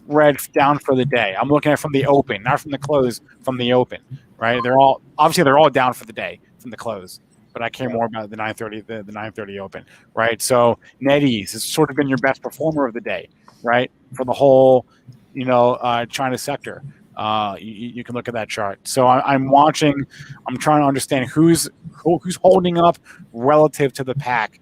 Red down for the day. I'm looking at it from the open, not from the close, from the open, right? They're all down for the day from the close, but I care more about the 9:30 the 9:30 open, right? So NetEase has sort of been your best performer of the day, right? For the whole, China sector. You can look at that chart. So I'm watching. I'm trying to understand who's holding up relative to the pack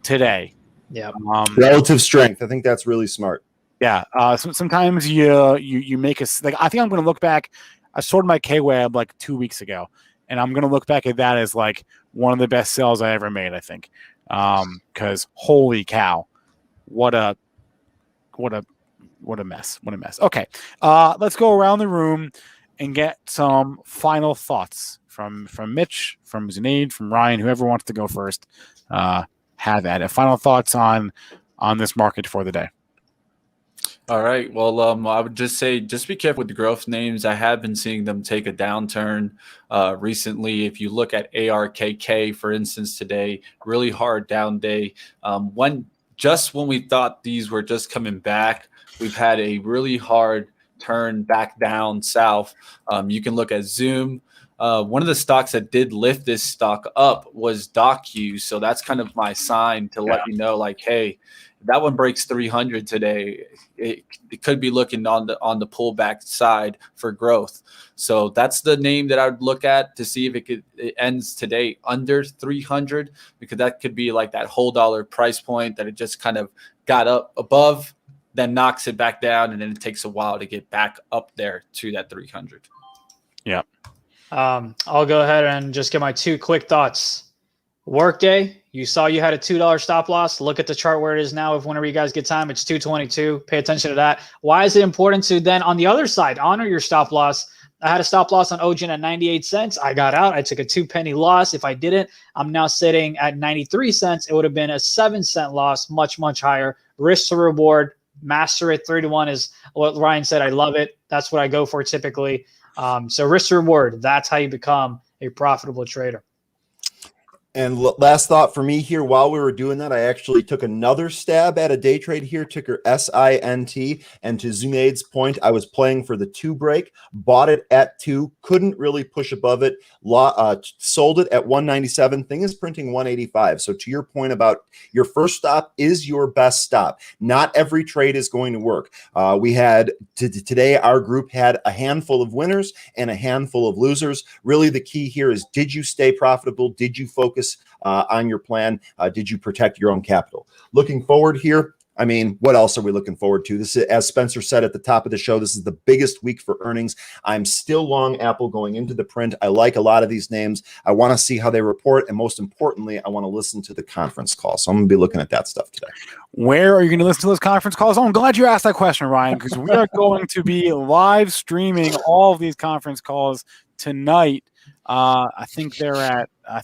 today. Yeah. Relative strength. I think that's really smart. Yeah. Sometimes you make I think I'm going to look back. I sorted my K-Web like 2 weeks ago, and I'm going to look back at that as like one of the best sales I ever made. I think, because holy cow, what a mess. What a mess. Okay. Let's go around the room and get some final thoughts from Mitch, from Zunaid, from Ryan, whoever wants to go first. Have at it. Final thoughts on this market for the day. All right. Well, I would just say, just be careful with the growth names. I have been seeing them take a downturn recently. If you look at ARKK, for instance, today, really hard down day. When we thought these were just coming back, we've had a really hard turn back down south. You can look at Zoom. One of the stocks that did lift this stock up was DocU. So that's kind of my sign to let you know, like, hey, that one breaks 300 today. It could be looking on the pullback side for growth. So that's the name that I would look at to see if it ends today under 300, because that could be like that whole dollar price point that it just kind of got up above, then knocks it back down, and then it takes a while to get back up there to that 300. Yeah. I'll go ahead and just get my 2 quick thoughts. Workday, you saw you had a $2 stop loss. Look at the chart where it is now. If whenever you guys get time, it's 222. Pay attention to that. Why is it important to then on the other side honor your stop loss? I had a stop loss on Ogen at 98 cents. I got out. I took a 2-penny loss. If I didn't, I'm now sitting at 93 cents. It would have been a 7-cent loss, much, much higher. Risk to reward, master it. 3-to-1 is what Ryan said. I love it. That's what I go for typically. So risk to reward, that's how you become a profitable trader. And last thought for me here, while we were doing that, I actually took another stab at a day trade here, ticker SINT. And to Zunaid's point, I was playing for the 2 break, bought it at 2, couldn't really push above it, sold it at 197. Thing is printing 185. So to your point about your first stop is your best stop. Not every trade is going to work. We had today, our group had a handful of winners and a handful of losers. Really, the key here is, did you stay profitable? Did you focus on your plan? Did you protect your own capital? Looking forward here, I mean, what else are we looking forward to? This is, as Spencer said at the top of the show, this is the biggest week for earnings. I'm still long Apple going into the print. I like a lot of these names. I want to see how they report, and most importantly, I want to listen to the conference call. So I'm going to be looking at that stuff today. Where are you going to listen to those conference calls? Oh, I'm glad you asked that question, Ryan, because we are going to be live streaming all of these conference calls tonight. I think they're at. I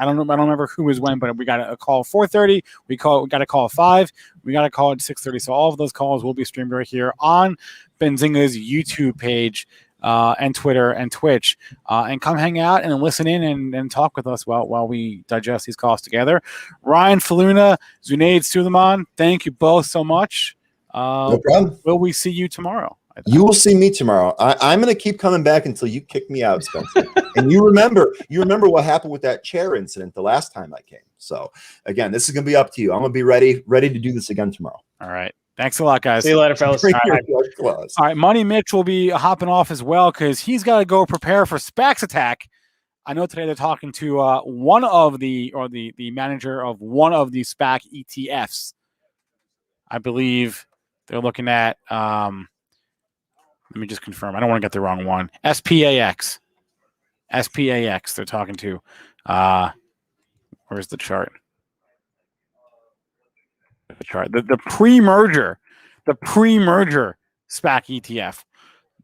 don't remember who was when, but we got a call at 4:30. We got a call at 5. We got a call at 6:30. So all of those calls will be streamed right here on Benzinga's YouTube page and Twitter and Twitch. And come hang out and listen in and talk with us while we digest these calls together. Ryan, Faloona, Zunaid Suleman, thank you both so much. No problem. Will we see you tomorrow? You will see me tomorrow. I'm going to keep coming back until you kick me out, Spencer. And you remember what happened with that chair incident the last time I came. So again, this is going to be up to you. I'm going to be ready to do this again tomorrow. All right. Thanks a lot, guys. See you later, fellas. All right. Money Mitch will be hopping off as well because he's got to go prepare for SPAC's attack. I know today they're talking to one of the manager of one of the SPAC ETFs. I believe they're looking at let me just confirm. I don't want to get the wrong one. SPAX. They're talking to. Where's the chart? The chart. The pre-merger SPAC ETF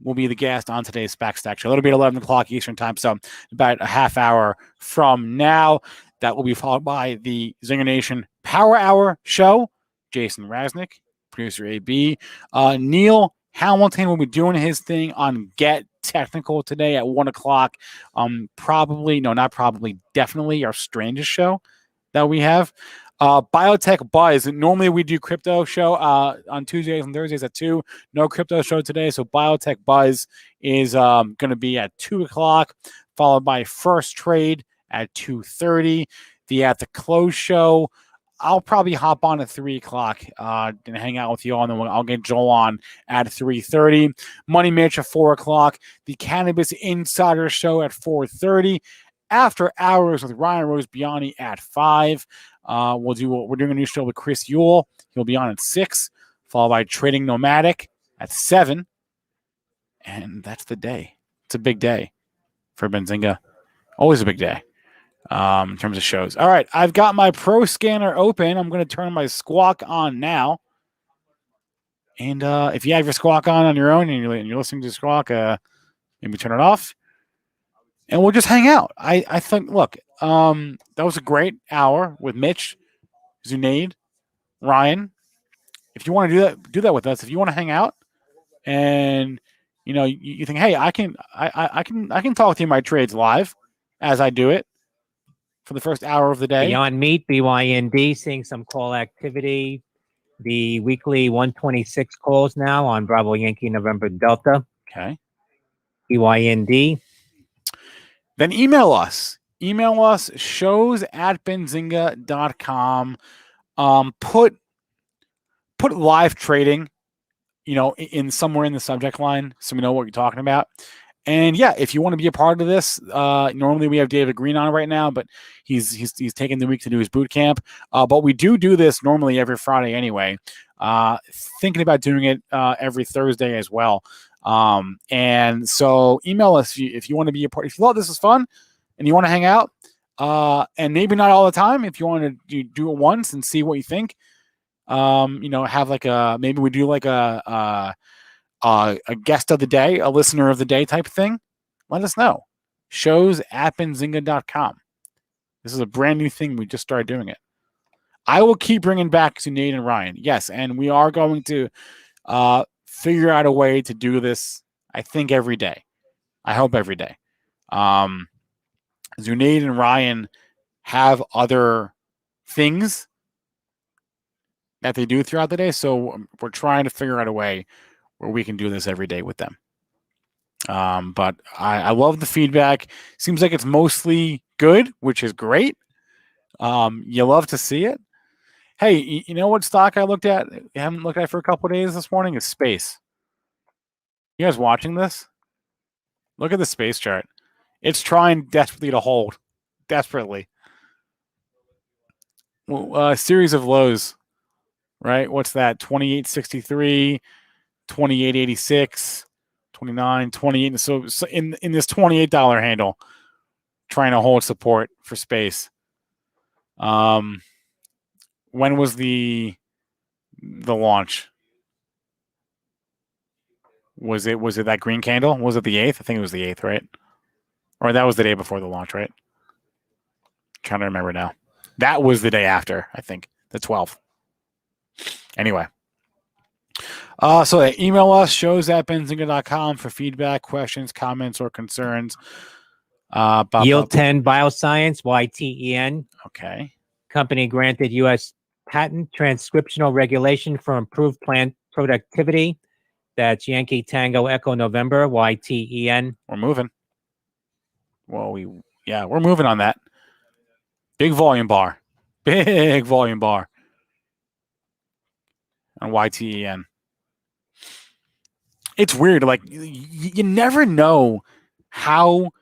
will be the guest on today's SPAC Stack Show. It'll be at 11 o'clock Eastern time, so about a half hour from now. That will be followed by the Zinger Nation Power Hour show. Jason Raznick, producer AB. Neil Hamilton will be doing his thing on Get technical today at 1 o'clock. Definitely our strangest show that we have. Biotech Buzz. Normally we do crypto show on Tuesdays and Thursdays at 2. No crypto show today. So Biotech Buzz is going to be at 2 o'clock, followed by First Trade at 2:30. The At the Close show, I'll probably hop on at 3 o'clock and hang out with you all, and then I'll get Joel on at 3:30. Money Mitch at 4 o'clock. The Cannabis Insider Show at 4:30. After Hours with Ryan Rose Biani at 5. We're doing a new show with Chris Yule. He'll be on at 6, followed by Trading Nomadic at 7. And that's the day. It's a big day for Benzinga. Always a big day in terms of shows. All right, I've got my Pro Scanner open. I'm going to turn my Squawk on now. And if you have your Squawk on your own and you're listening to Squawk, maybe turn it off. And we'll just hang out. I think, look, that was a great hour with Mitch, Zunaid, Ryan. If you want to do that with us. If you want to hang out, and you think, hey, I can talk to you my trades live as I do it for the first hour of the day. Beyond Meat, BYND, seeing some call activity. The weekly 126 calls now on Bravo Yankee November Delta. Okay. BYND. Then email us. Email us, shows@benzinga.com. Put live trading, in somewhere in the subject line so we know what you're talking about. And yeah, if you want to be a part of this, normally we have David Green on right now, but he's taking the week to do his boot camp. But we do this normally every Friday anyway. Thinking about doing it every Thursday as well. And so email us if you want to be a part. If you thought this was fun and you want to hang out, and maybe not all the time, if you want to do it once and see what you think, have maybe we do a guest of the day, a listener of the day type of thing. Let us know. Shows@benzinga.com. This is a brand new thing. We just started doing it. I will keep bringing back Zunaid and Ryan. Yes, and we are going to figure out a way to do this, I think, every day. I hope every day. Zunaid and Ryan have other things that they do throughout the day, so we're trying to figure out a way where we can do this every day with them. But I love the feedback. Seems like it's mostly good, which is great. You love to see it. Hey, you know what stock I looked at? I haven't looked at for a couple of days this morning. Is Space. You guys watching this? Look at the Space chart. It's trying desperately to hold. Desperately. A series of lows, right? What's that? 28.63, 28.86, 29, 28. So in this $28 handle, trying to hold support for Space. When was the launch? Was it that green candle? Was it the 8th? I think it was the 8th, right? Or that was the day before the launch, right? Trying to remember now. That was the day after, I think, the 12th. Anyway. So email us, shows@benzinga.com for feedback, questions, comments, or concerns. Yield 10 Bioscience, YTEN. Okay. Company granted U.S. patent transcriptional regulation for improved plant productivity. That's Yankee Tango Echo November, YTEN. We're moving. Well, we're moving on that. Big volume bar. Big volume bar. On YTEN. It's weird. Like, you never know how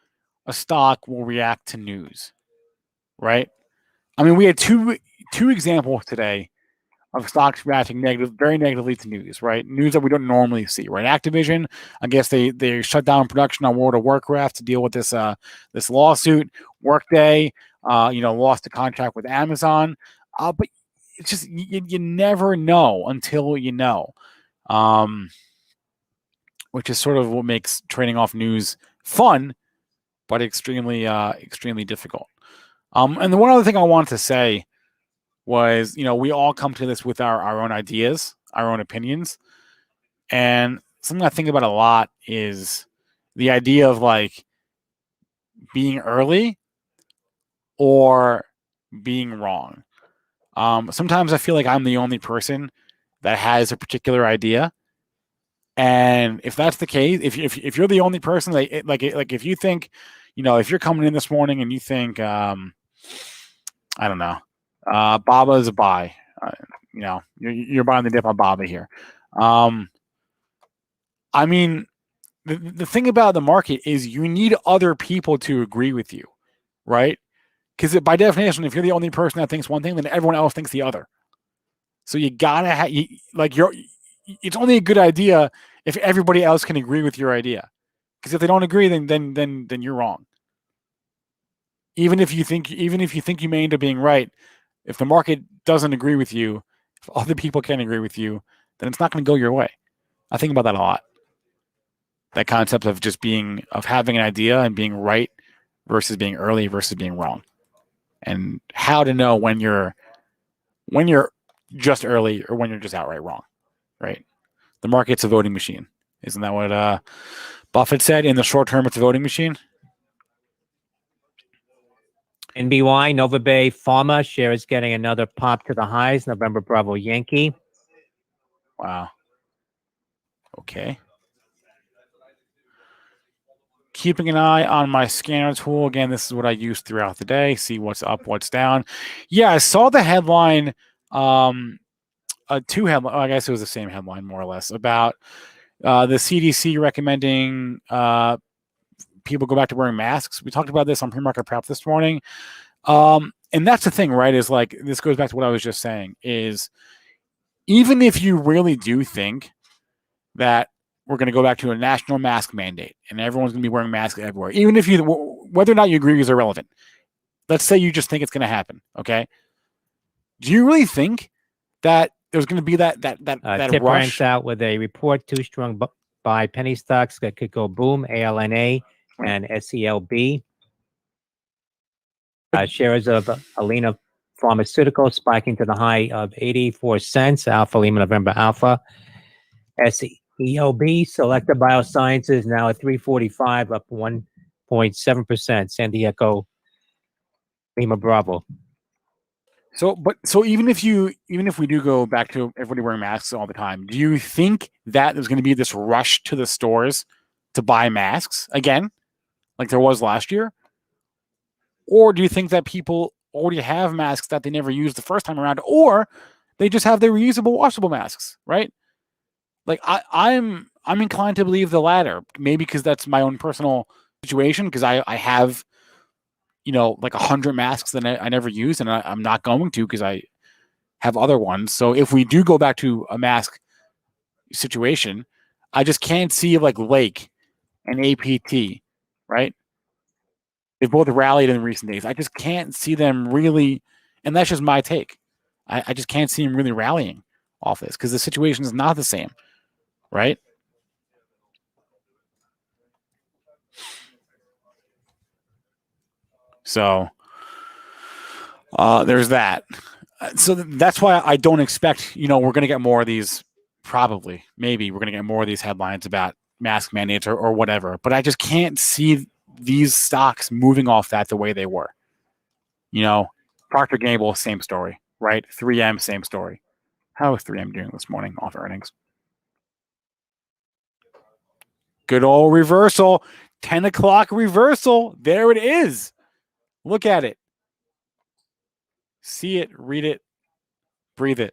a stock will react to news, right? I mean, we had two examples today of stocks reacting very negatively to news, right? News that we don't normally see, right? Activision, I guess they shut down production on World of Warcraft to deal with this lawsuit. Workday, lost the contract with Amazon. But it's just you never know until you know, which is sort of what makes trading off news fun, but extremely difficult. And the one other thing I wanted to say was, we all come to this with our own ideas, our own opinions. And something I think about a lot is, the idea of like being early or being wrong. Sometimes I feel like I'm the only person that has a particular idea, and if that's the case, if you're the only person that like if you think, if you're coming in this morning and you think, I don't know, Baba is a buy, you're buying the dip on Baba here. I mean, the thing about the market is you need other people to agree with you, right? Because by definition, if you're the only person that thinks one thing, then everyone else thinks the other. So you gotta have it's only a good idea if everybody else can agree with your idea. Because if they don't agree, then you're wrong. Even if you think you may end up being right, if the market doesn't agree with you, if other people can't agree with you, then it's not going to go your way. I think about that a lot. That concept of having an idea and being right versus being early versus being wrong, and how to know when you're just early or when you're just outright wrong, right? The market's a voting machine. Isn't that what Buffett said? In the short term, it's a voting machine. NBY, Nova Bay Pharma share is getting another pop to the highs. November Bravo Yankee. Wow. Okay. Keeping an eye on my scanner tool. Again, this is what I use throughout the day. See what's up, what's down. Yeah, I saw the headline, two headlines. I guess it was the same headline, more or less, about the CDC recommending people go back to wearing masks. We talked about this on pre-market prep this morning. And that's the thing, right? Is like, this goes back to what I was just saying, is even if you really do think that we're going to go back to a national mask mandate and everyone's going to be wearing masks everywhere, even if whether or not you agree is irrelevant. Let's say you just think it's going to happen. Okay. Do you really think that there's going to be that Tip rush? ranks out with a report too strong by penny stocks that could go boom, ALNA and SELB. Shares of Alina Pharmaceuticals spiking to the high of 84 cents. Alpha Lima November Alpha. SELB Selecta Biosciences now at 345, up 1.7%. San Diego Lima Bravo. So even if we do go back to everybody wearing masks all the time, do you think that there's going to be this rush to the stores to buy masks again, like there was last year? Or do you think that people already have masks that they never used the first time around, or they just have their reusable, washable masks, right? Like I'm inclined to believe the latter, maybe because that's my own personal situation, because I have, like 100 masks that I never use, and I'm not going to because I have other ones. So if we do go back to a mask situation, I just can't see like Lake and APT, right? They've both rallied in recent days. I just can't see them really, and that's just my take. I just can't see them really rallying off this because the situation is not the same, right? So there's that. So that's why I don't expect, we're going to get more of these, probably, maybe we're going to get more of these headlines about mask mandates or whatever. But I just can't see these stocks moving off that the way they were. Procter & Gamble, same story, right? 3M, same story. How is 3M doing this morning off earnings? Good old reversal. 10 o'clock reversal. There it is. Look at it. See it, read it, breathe it,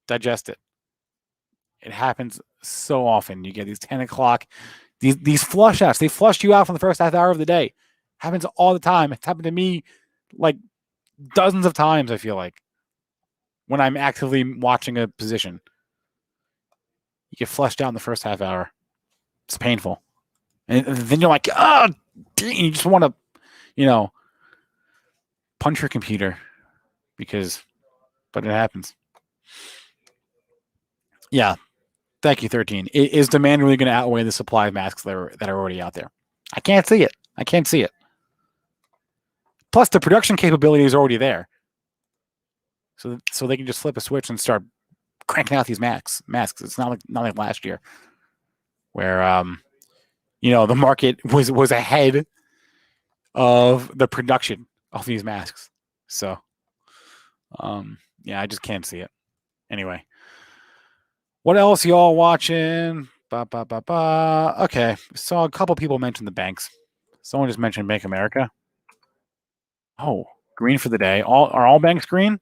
digest it. It happens so often. You get these 10 o'clock, these flush outs. They flushed you out from the first half hour of the day. Happens all the time. It's happened to me like dozens of times, I feel like, when I'm actively watching a position. You get flushed out in the first half hour. It's painful. And then you're like, oh, you just want to, punch your computer but it happens. Yeah. Thank you, 13. Is demand really going to outweigh the supply of masks that are already out there? I can't see it. Plus, the production capability is already there. So they can just flip a switch and start cranking out these masks. It's not like last year, where the market was ahead of the production of these masks. So, I just can't see it. Anyway, what else y'all watching? Okay, saw a couple people mention the banks. Someone just mentioned Bank of America. Oh, green for the day. Are all banks green?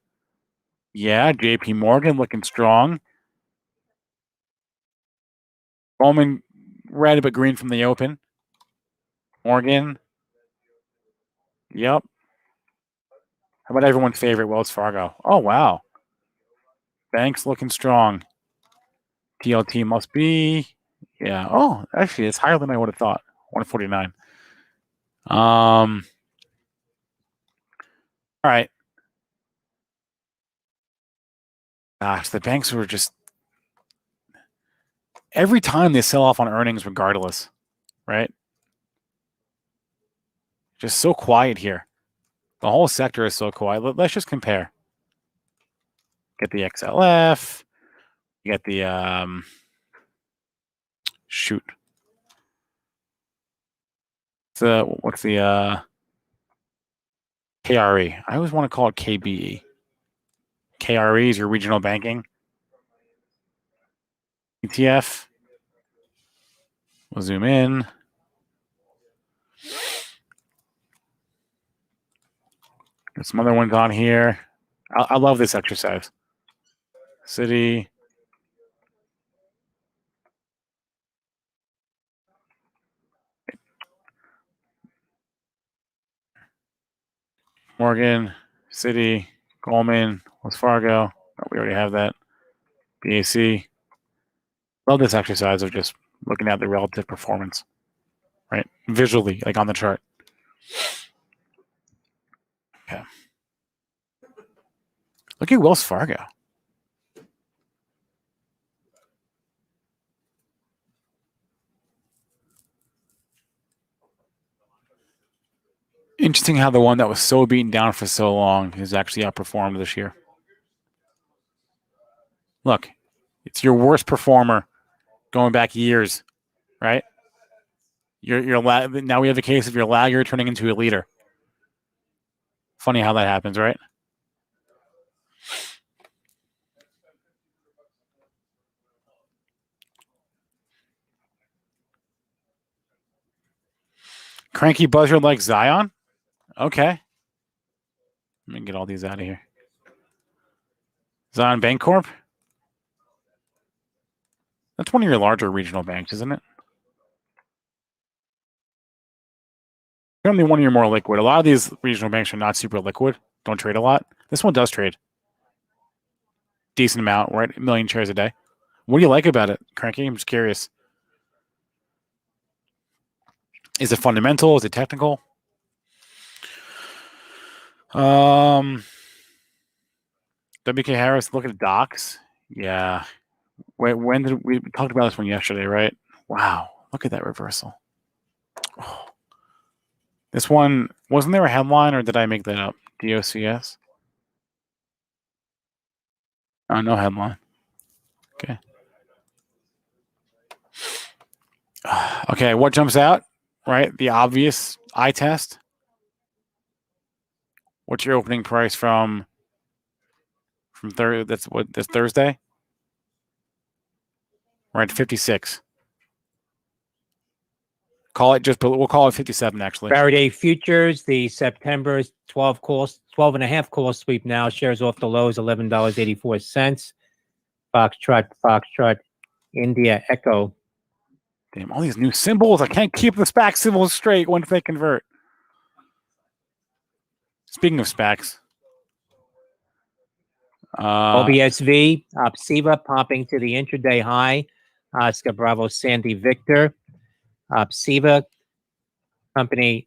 Yeah, JP Morgan looking strong. Goldman red but green from the open. Morgan. Yep. How about everyone's favorite, Wells Fargo? Oh, wow. Banks looking strong. TLT must be. Yeah. Oh, actually, it's higher than I would have thought. 149. All right. Gosh, the banks were just every time they sell off on earnings, regardless, right? Just so quiet here. The whole sector is so quiet. Let's just compare. Get the XLF. You get the shoot. What's the KRE? I always want to call it KBE. KRE is your regional banking ETF. We'll zoom in. Got some other ones on here. I love this exercise. City. Morgan, Citi, Goldman, Wells Fargo. Oh, we already have that. BAC. Love this exercise of just looking at the relative performance, right? Visually, like on the chart. Okay. Look at Wells Fargo. Interesting how the one that was so beaten down for so long has actually outperformed this year. Look, it's your worst performer going back years, right? Now we have a case of your lagger turning into a leader. Funny how that happens, right? Cranky buzzer like Zion? Okay. Let me get all these out of here. Zion Bancorp? That's one of your larger regional banks, isn't it? Certainly one of your more liquid. A lot of these regional banks are not super liquid. Don't trade a lot. This one does trade. Decent amount, right? 1 million shares a day. What do you like about it, Cranky? I'm just curious. Is it fundamental? Is it technical? WK Harris, look at docs. Yeah. When did we talked about this one yesterday, right? Wow. Look at that reversal. Oh. This one, wasn't there a headline or did I make that up? DOCS? Oh, no headline. Okay. Okay, what jumps out? Right? The obvious eye test. What's your opening price from that's Thursday? Right, 56. We'll call it 57 actually. Faraday Futures, the September 12 and a half call sweep now shares off the lows, $11.84. Foxtrot, India Echo. Damn, all these new symbols. I can't keep the SPAC symbols straight once they convert. Speaking of SPACs. OBSV, Opsiva popping to the intraday high. Oscar Bravo Sandy Victor. Opsiva company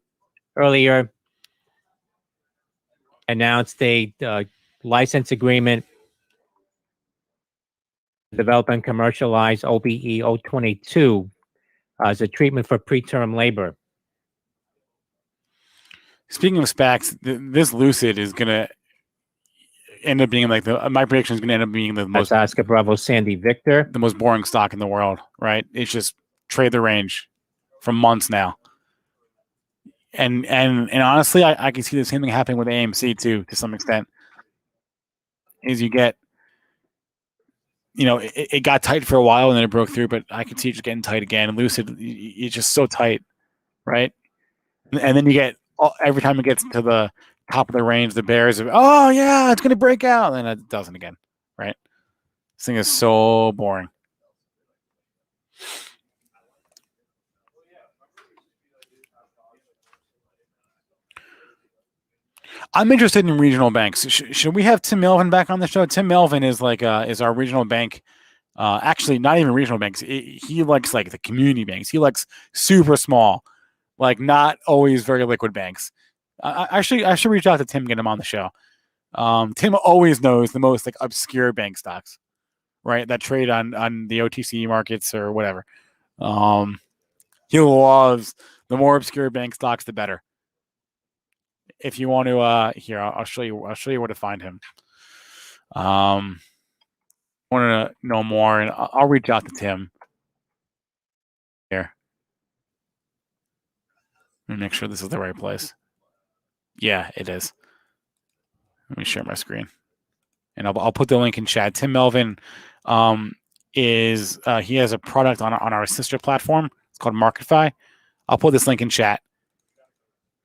earlier announced a license agreement to develop and commercialize OBE 022 as a treatment for preterm labor. Speaking of SPACs, this Lucid is going to end up being like my prediction is going to end up being the most Oscar Bravo Sandy Victor, the most boring stock in the world, right? It's just trade the range for months now. And honestly, I can see the same thing happening with AMC too, to some extent. Is you get, it got tight for a while and then it broke through, but I can see it just getting tight again. And Lucid, it's just so tight, right? And then you get, every time it gets to the top of the range, the bears are, oh yeah, it's going to break out. And it doesn't again, right? This thing is so boring. I'm interested in regional banks. Should we have Tim Melvin back on the show? Tim Melvin is is our regional bank. Actually, not even regional banks. He likes like the community banks. He likes super small, like not always very liquid banks. I should reach out to Tim, get him on the show. Tim always knows the most like obscure bank stocks, right? That trade on the OTC markets or whatever. He loves the more obscure bank stocks, the better. If you want to, here I'll show you. I'll show you where to find him. Want to know more, and I'll reach out to Tim. Here, let me make sure this is the right place. Yeah, it is. Let me share my screen, and I'll put the link in chat. Tim Melvin, is he has a product on our sister platform. It's called MarketFi. I'll put this link in chat.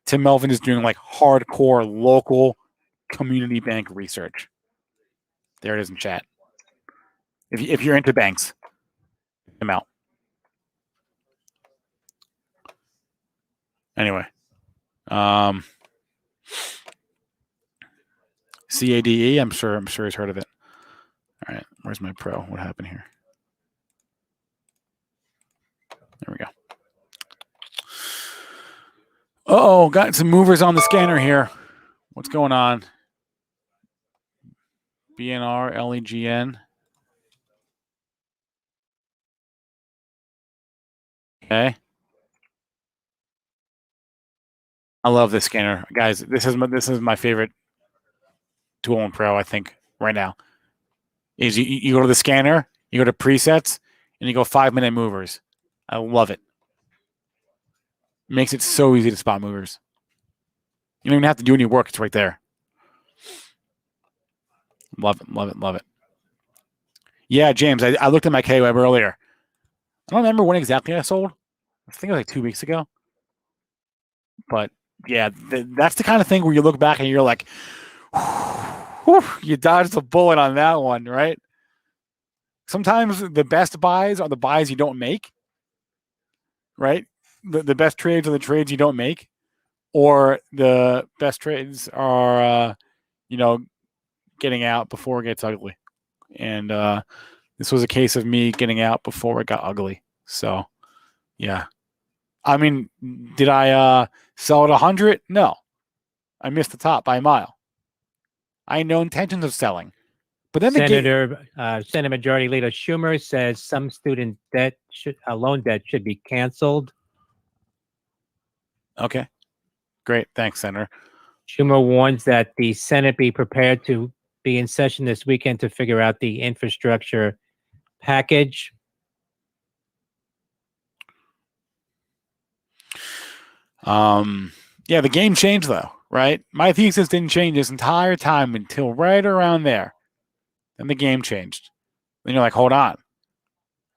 Tim Melvin is doing like hardcore local community bank research. There it is in chat. If you're into banks, check him out. Anyway, CADE. I'm sure he's heard of it. All right, where's my pro? What happened here? There we go. Uh-oh, got some movers on the scanner here. What's going on? BNR, LEGN. Okay. I love this scanner. Guys, this is my favorite tool in Pro, I think, right now. Is you go to the scanner, you go to presets, and you go 5-minute movers. I love it. Makes it so easy to spot movers. You don't even have to do any work. It's right there. Love it, love it, love it. Yeah, James, I looked at my K-Web earlier. I don't remember when exactly I sold. I think it was like 2 weeks ago. But yeah, that's the kind of thing where you look back and you're like, whew, you dodged a bullet on that one, right? Sometimes the best buys are the buys you don't make, right? The best trades are the trades you don't make, or the best trades are, getting out before it gets ugly. And this was a case of me getting out before it got ugly. So, yeah. I mean, did I sell at 100? No. I missed the top by a mile. I had no intentions of selling. But then Senate Majority Leader Schumer says some student debt loan debt should be canceled. Okay. Great. Thanks, Senator. Schumer warns that the Senate be prepared to be in session this weekend to figure out the infrastructure package. Yeah, the game changed though, right? My thesis didn't change this entire time until right around there. Then the game changed. Then you're like, hold on.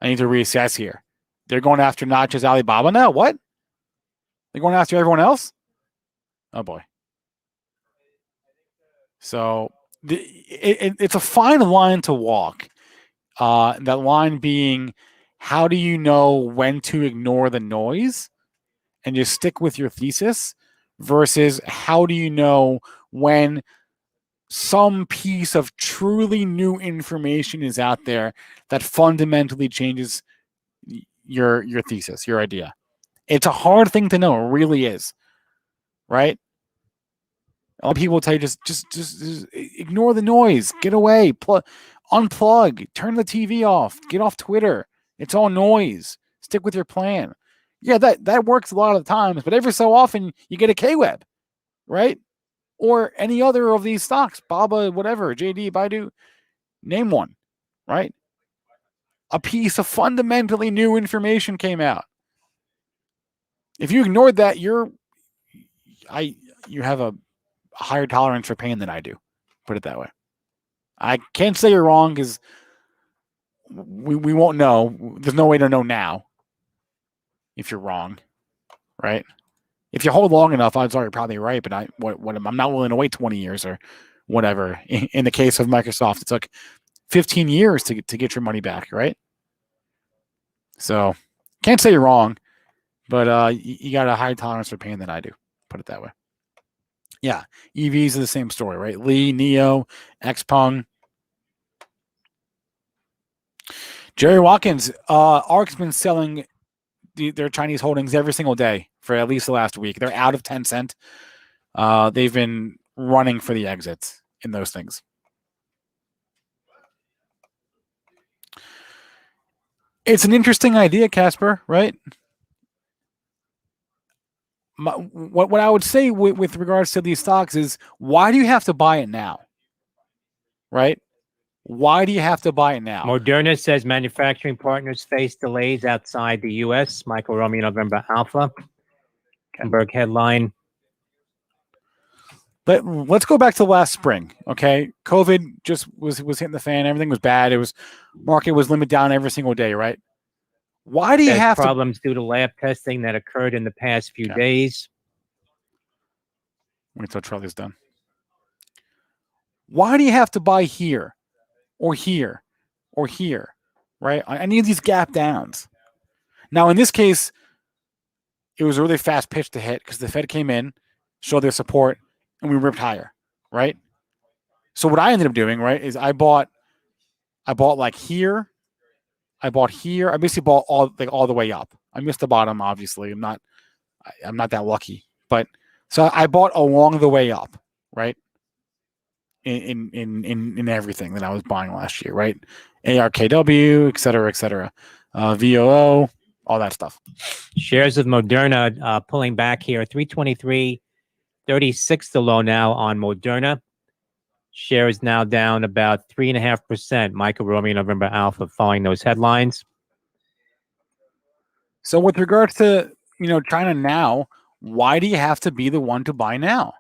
I need to reassess here. They're going after not just Alibaba now. What? They're going after everyone else? Oh boy. So it's a fine line to walk. That line being, how do you know when to ignore the noise and just stick with your thesis, versus how do you know when some piece of truly new information is out there that fundamentally changes your thesis, your idea. It's a hard thing to know. It really is, right? A lot of people tell you just ignore the noise, get away, unplug, turn the TV off, get off Twitter. It's all noise. Stick with your plan. Yeah, that works a lot of the times, but every so often you get a K-Web, right? Or any other of these stocks, Baba, whatever, JD, Baidu, name one, right? A piece of fundamentally new information came out. If you ignored that, you have a higher tolerance for pain than I do. Put it that way. I can't say you're wrong because we won't know. There's no way to know now if you're wrong, right? If you hold long enough, odds are you're probably right. But I'm not willing to wait 20 years or whatever. In the case of Microsoft, it took 15 years to get your money back, right? So can't say you're wrong, but you got a higher tolerance for pain than I do. Put it that way. Yeah, EVs are the same story, right? Lee, Neo, Xpeng. Jerry Watkins, ARK's been selling their Chinese holdings every single day for at least the last week. They're out of Tencent. They've been running for the exits in those things. It's an interesting idea, Casper, right? What I would say with regards to these stocks is, why do you have to buy it now? Right? Why do you have to buy it now? Moderna says manufacturing partners face delays outside the U.S. Michael Romeo November Alpha. Bloomberg headline. Let's go back to last spring, okay? COVID just was hitting the fan. Everything was bad. Market was limited down every single day, right? Why do you have problems due to lab testing that occurred in the past few days? Wait till Charlie's done. Why do you have to buy here or here or here, right? I need these gap downs. Now, in this case, it was a really fast pitch to hit because the Fed came in, showed their support, and we ripped higher, right? So what I ended up doing, right, is I bought like here. I bought here. I basically bought all the way up. I missed the bottom, obviously. I'm not that lucky. But so I bought along the way up, right? In everything that I was buying last year, right? ARKW, et cetera, VOO, all that stuff. Shares of Moderna pulling back here, 323.36 the low now on Moderna. Shares now down about 3.5%. Michael Romeo November Alpha following those headlines. So with regards to China now, why do you have to be the one to buy now?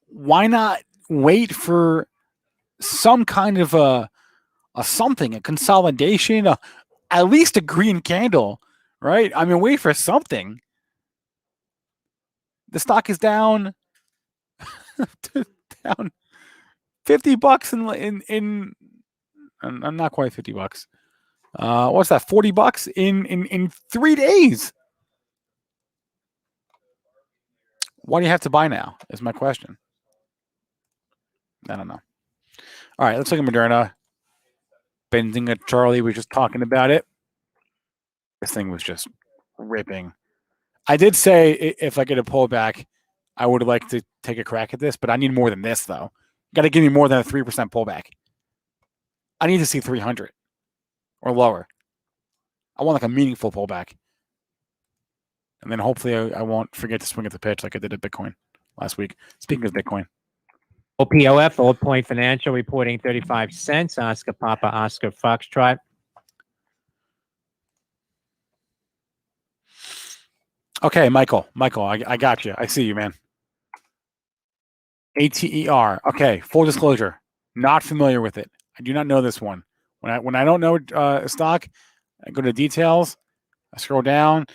Why not wait for some kind of a consolidation, at least a green candle, right? I mean, wait for something. The stock is down down $50 in not quite $50. What's that? $40 in 3 days. Why do you have to buy now? Is my question. I don't know. All right, let's look at Moderna. Benzinga Charlie was just talking about it. This thing was just ripping. I did say if I get a pullback, I would like to take a crack at this, but I need more than this, though. Got to give me more than a 3% pullback. I need to see 300 or lower. I want like a meaningful pullback. And then hopefully I won't forget to swing at the pitch like I did at Bitcoin last week. Speaking of Bitcoin. OPOF, Old Point Financial, reporting 35 cents. Oscar Papa, Oscar Foxtrot. Okay, Michael, I got you. I see you, man. ATER. Okay, full disclosure. Not familiar with it. I do not know this one. When I don't know a stock, I go to details. I scroll down.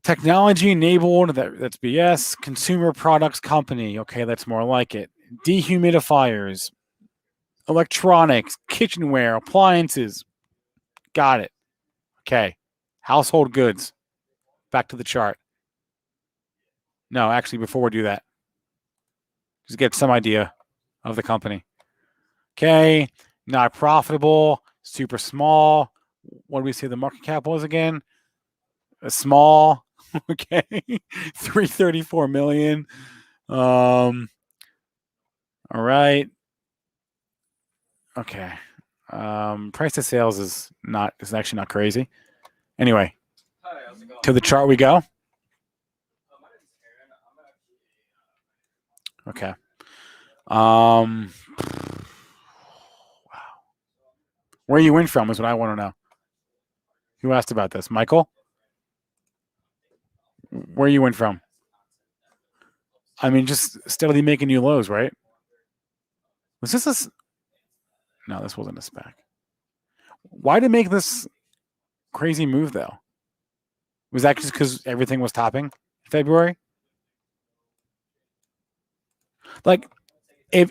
Technology enabled. That's BS. Consumer products company. Okay, that's more like it. Dehumidifiers, electronics, kitchenware, appliances. Got it. Okay. Household goods. Back to the chart. No, actually, before we do that, just get some idea of the company. Okay. Not profitable. Super small. What do we say the market cap was again? A small. Okay. 334 million. All right. Okay. Price to sales is actually not crazy. Anyway, to the chart we go. Okay. Wow. Where you in from is what I want to know. Who asked about this? Michael? where you went from. I mean, just steadily making new lows, right? Was this a... No, this wasn't a SPAC. Why did it make this crazy move, though? Was that just because everything was topping in February? Like, if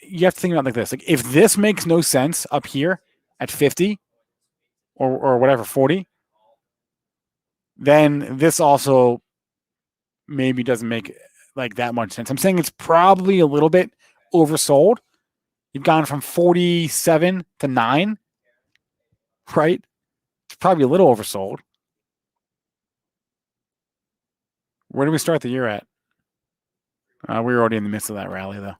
you have to think about it like this, like if this makes no sense up here at 50 or whatever, 40, then this also maybe doesn't make like that much sense. I'm saying it's probably a little bit oversold. You've gone from 47 to 9, right? It's probably a little oversold. Where do we start the year at? We were already in the midst of that rally, though.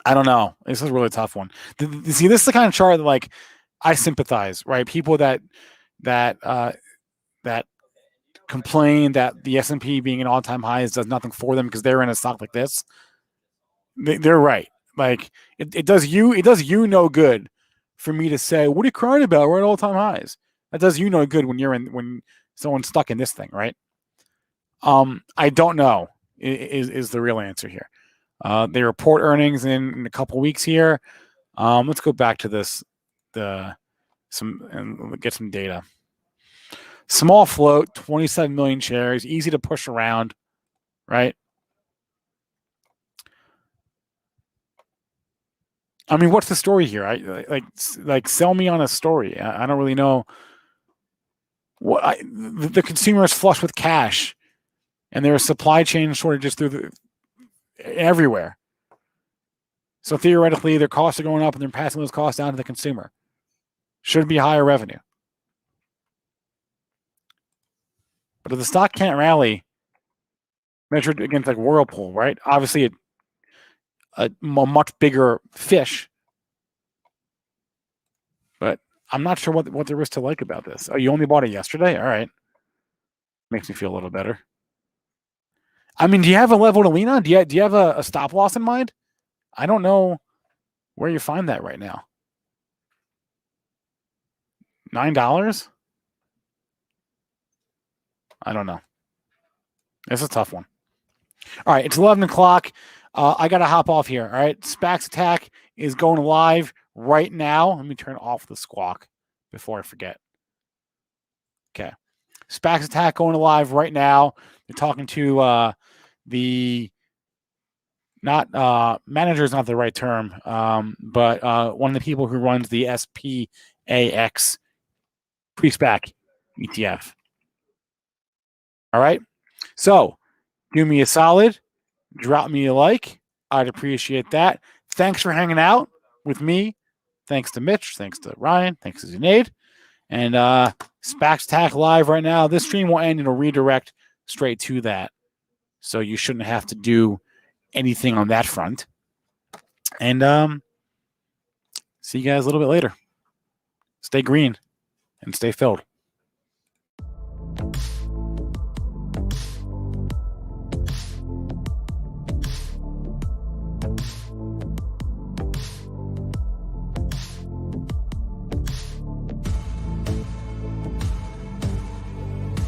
I don't know. This is a really tough one. See, this is the kind of chart that, like, I sympathize, right? People that complain that the S&P being in all-time highs does nothing for them because they're in a stock like this. They're right. Like, it does you no good for me to say, what are you crying about? We're at all-time highs. That does you no good when someone's stuck in this thing, right? I don't know is the real answer here. They report earnings in a couple weeks here. Let's go back to this, and get some data. Small float, 27 million shares, easy to push around, right? I mean, what's the story here? Like sell me on a story. I don't really know. The consumer is flush with cash, and there are supply chain shortages everywhere. So theoretically, their costs are going up, and they're passing those costs down to the consumer. Should be higher revenue. But if the stock can't rally, measured against like Whirlpool, right? Obviously, a much bigger fish. But I'm not sure what there is to like about this. Oh, you only bought it yesterday? All right. Makes me feel a little better. I mean, do you have a level to lean on? Do you have a stop loss in mind? I don't know where you find that right now. $9? I don't know. It's a tough one. All right, it's 11 o'clock. I got to hop off here. All right, SPACs Attack is going live right now. Let me turn off the squawk before I forget. Okay. SPACs Attack going live right now. They're talking to manager is not the right term, but one of the people who runs the SPAX pre-SPAC ETF. All right. So do me a solid. Drop me a like. I'd appreciate that. Thanks for hanging out with me. Thanks to Mitch. Thanks to Ryan. Thanks to Zunaid. And SPACs Attack live right now. This stream will end and it'll redirect straight to that. So you shouldn't have to do anything on that front. And see you guys a little bit later. Stay green and stay filled.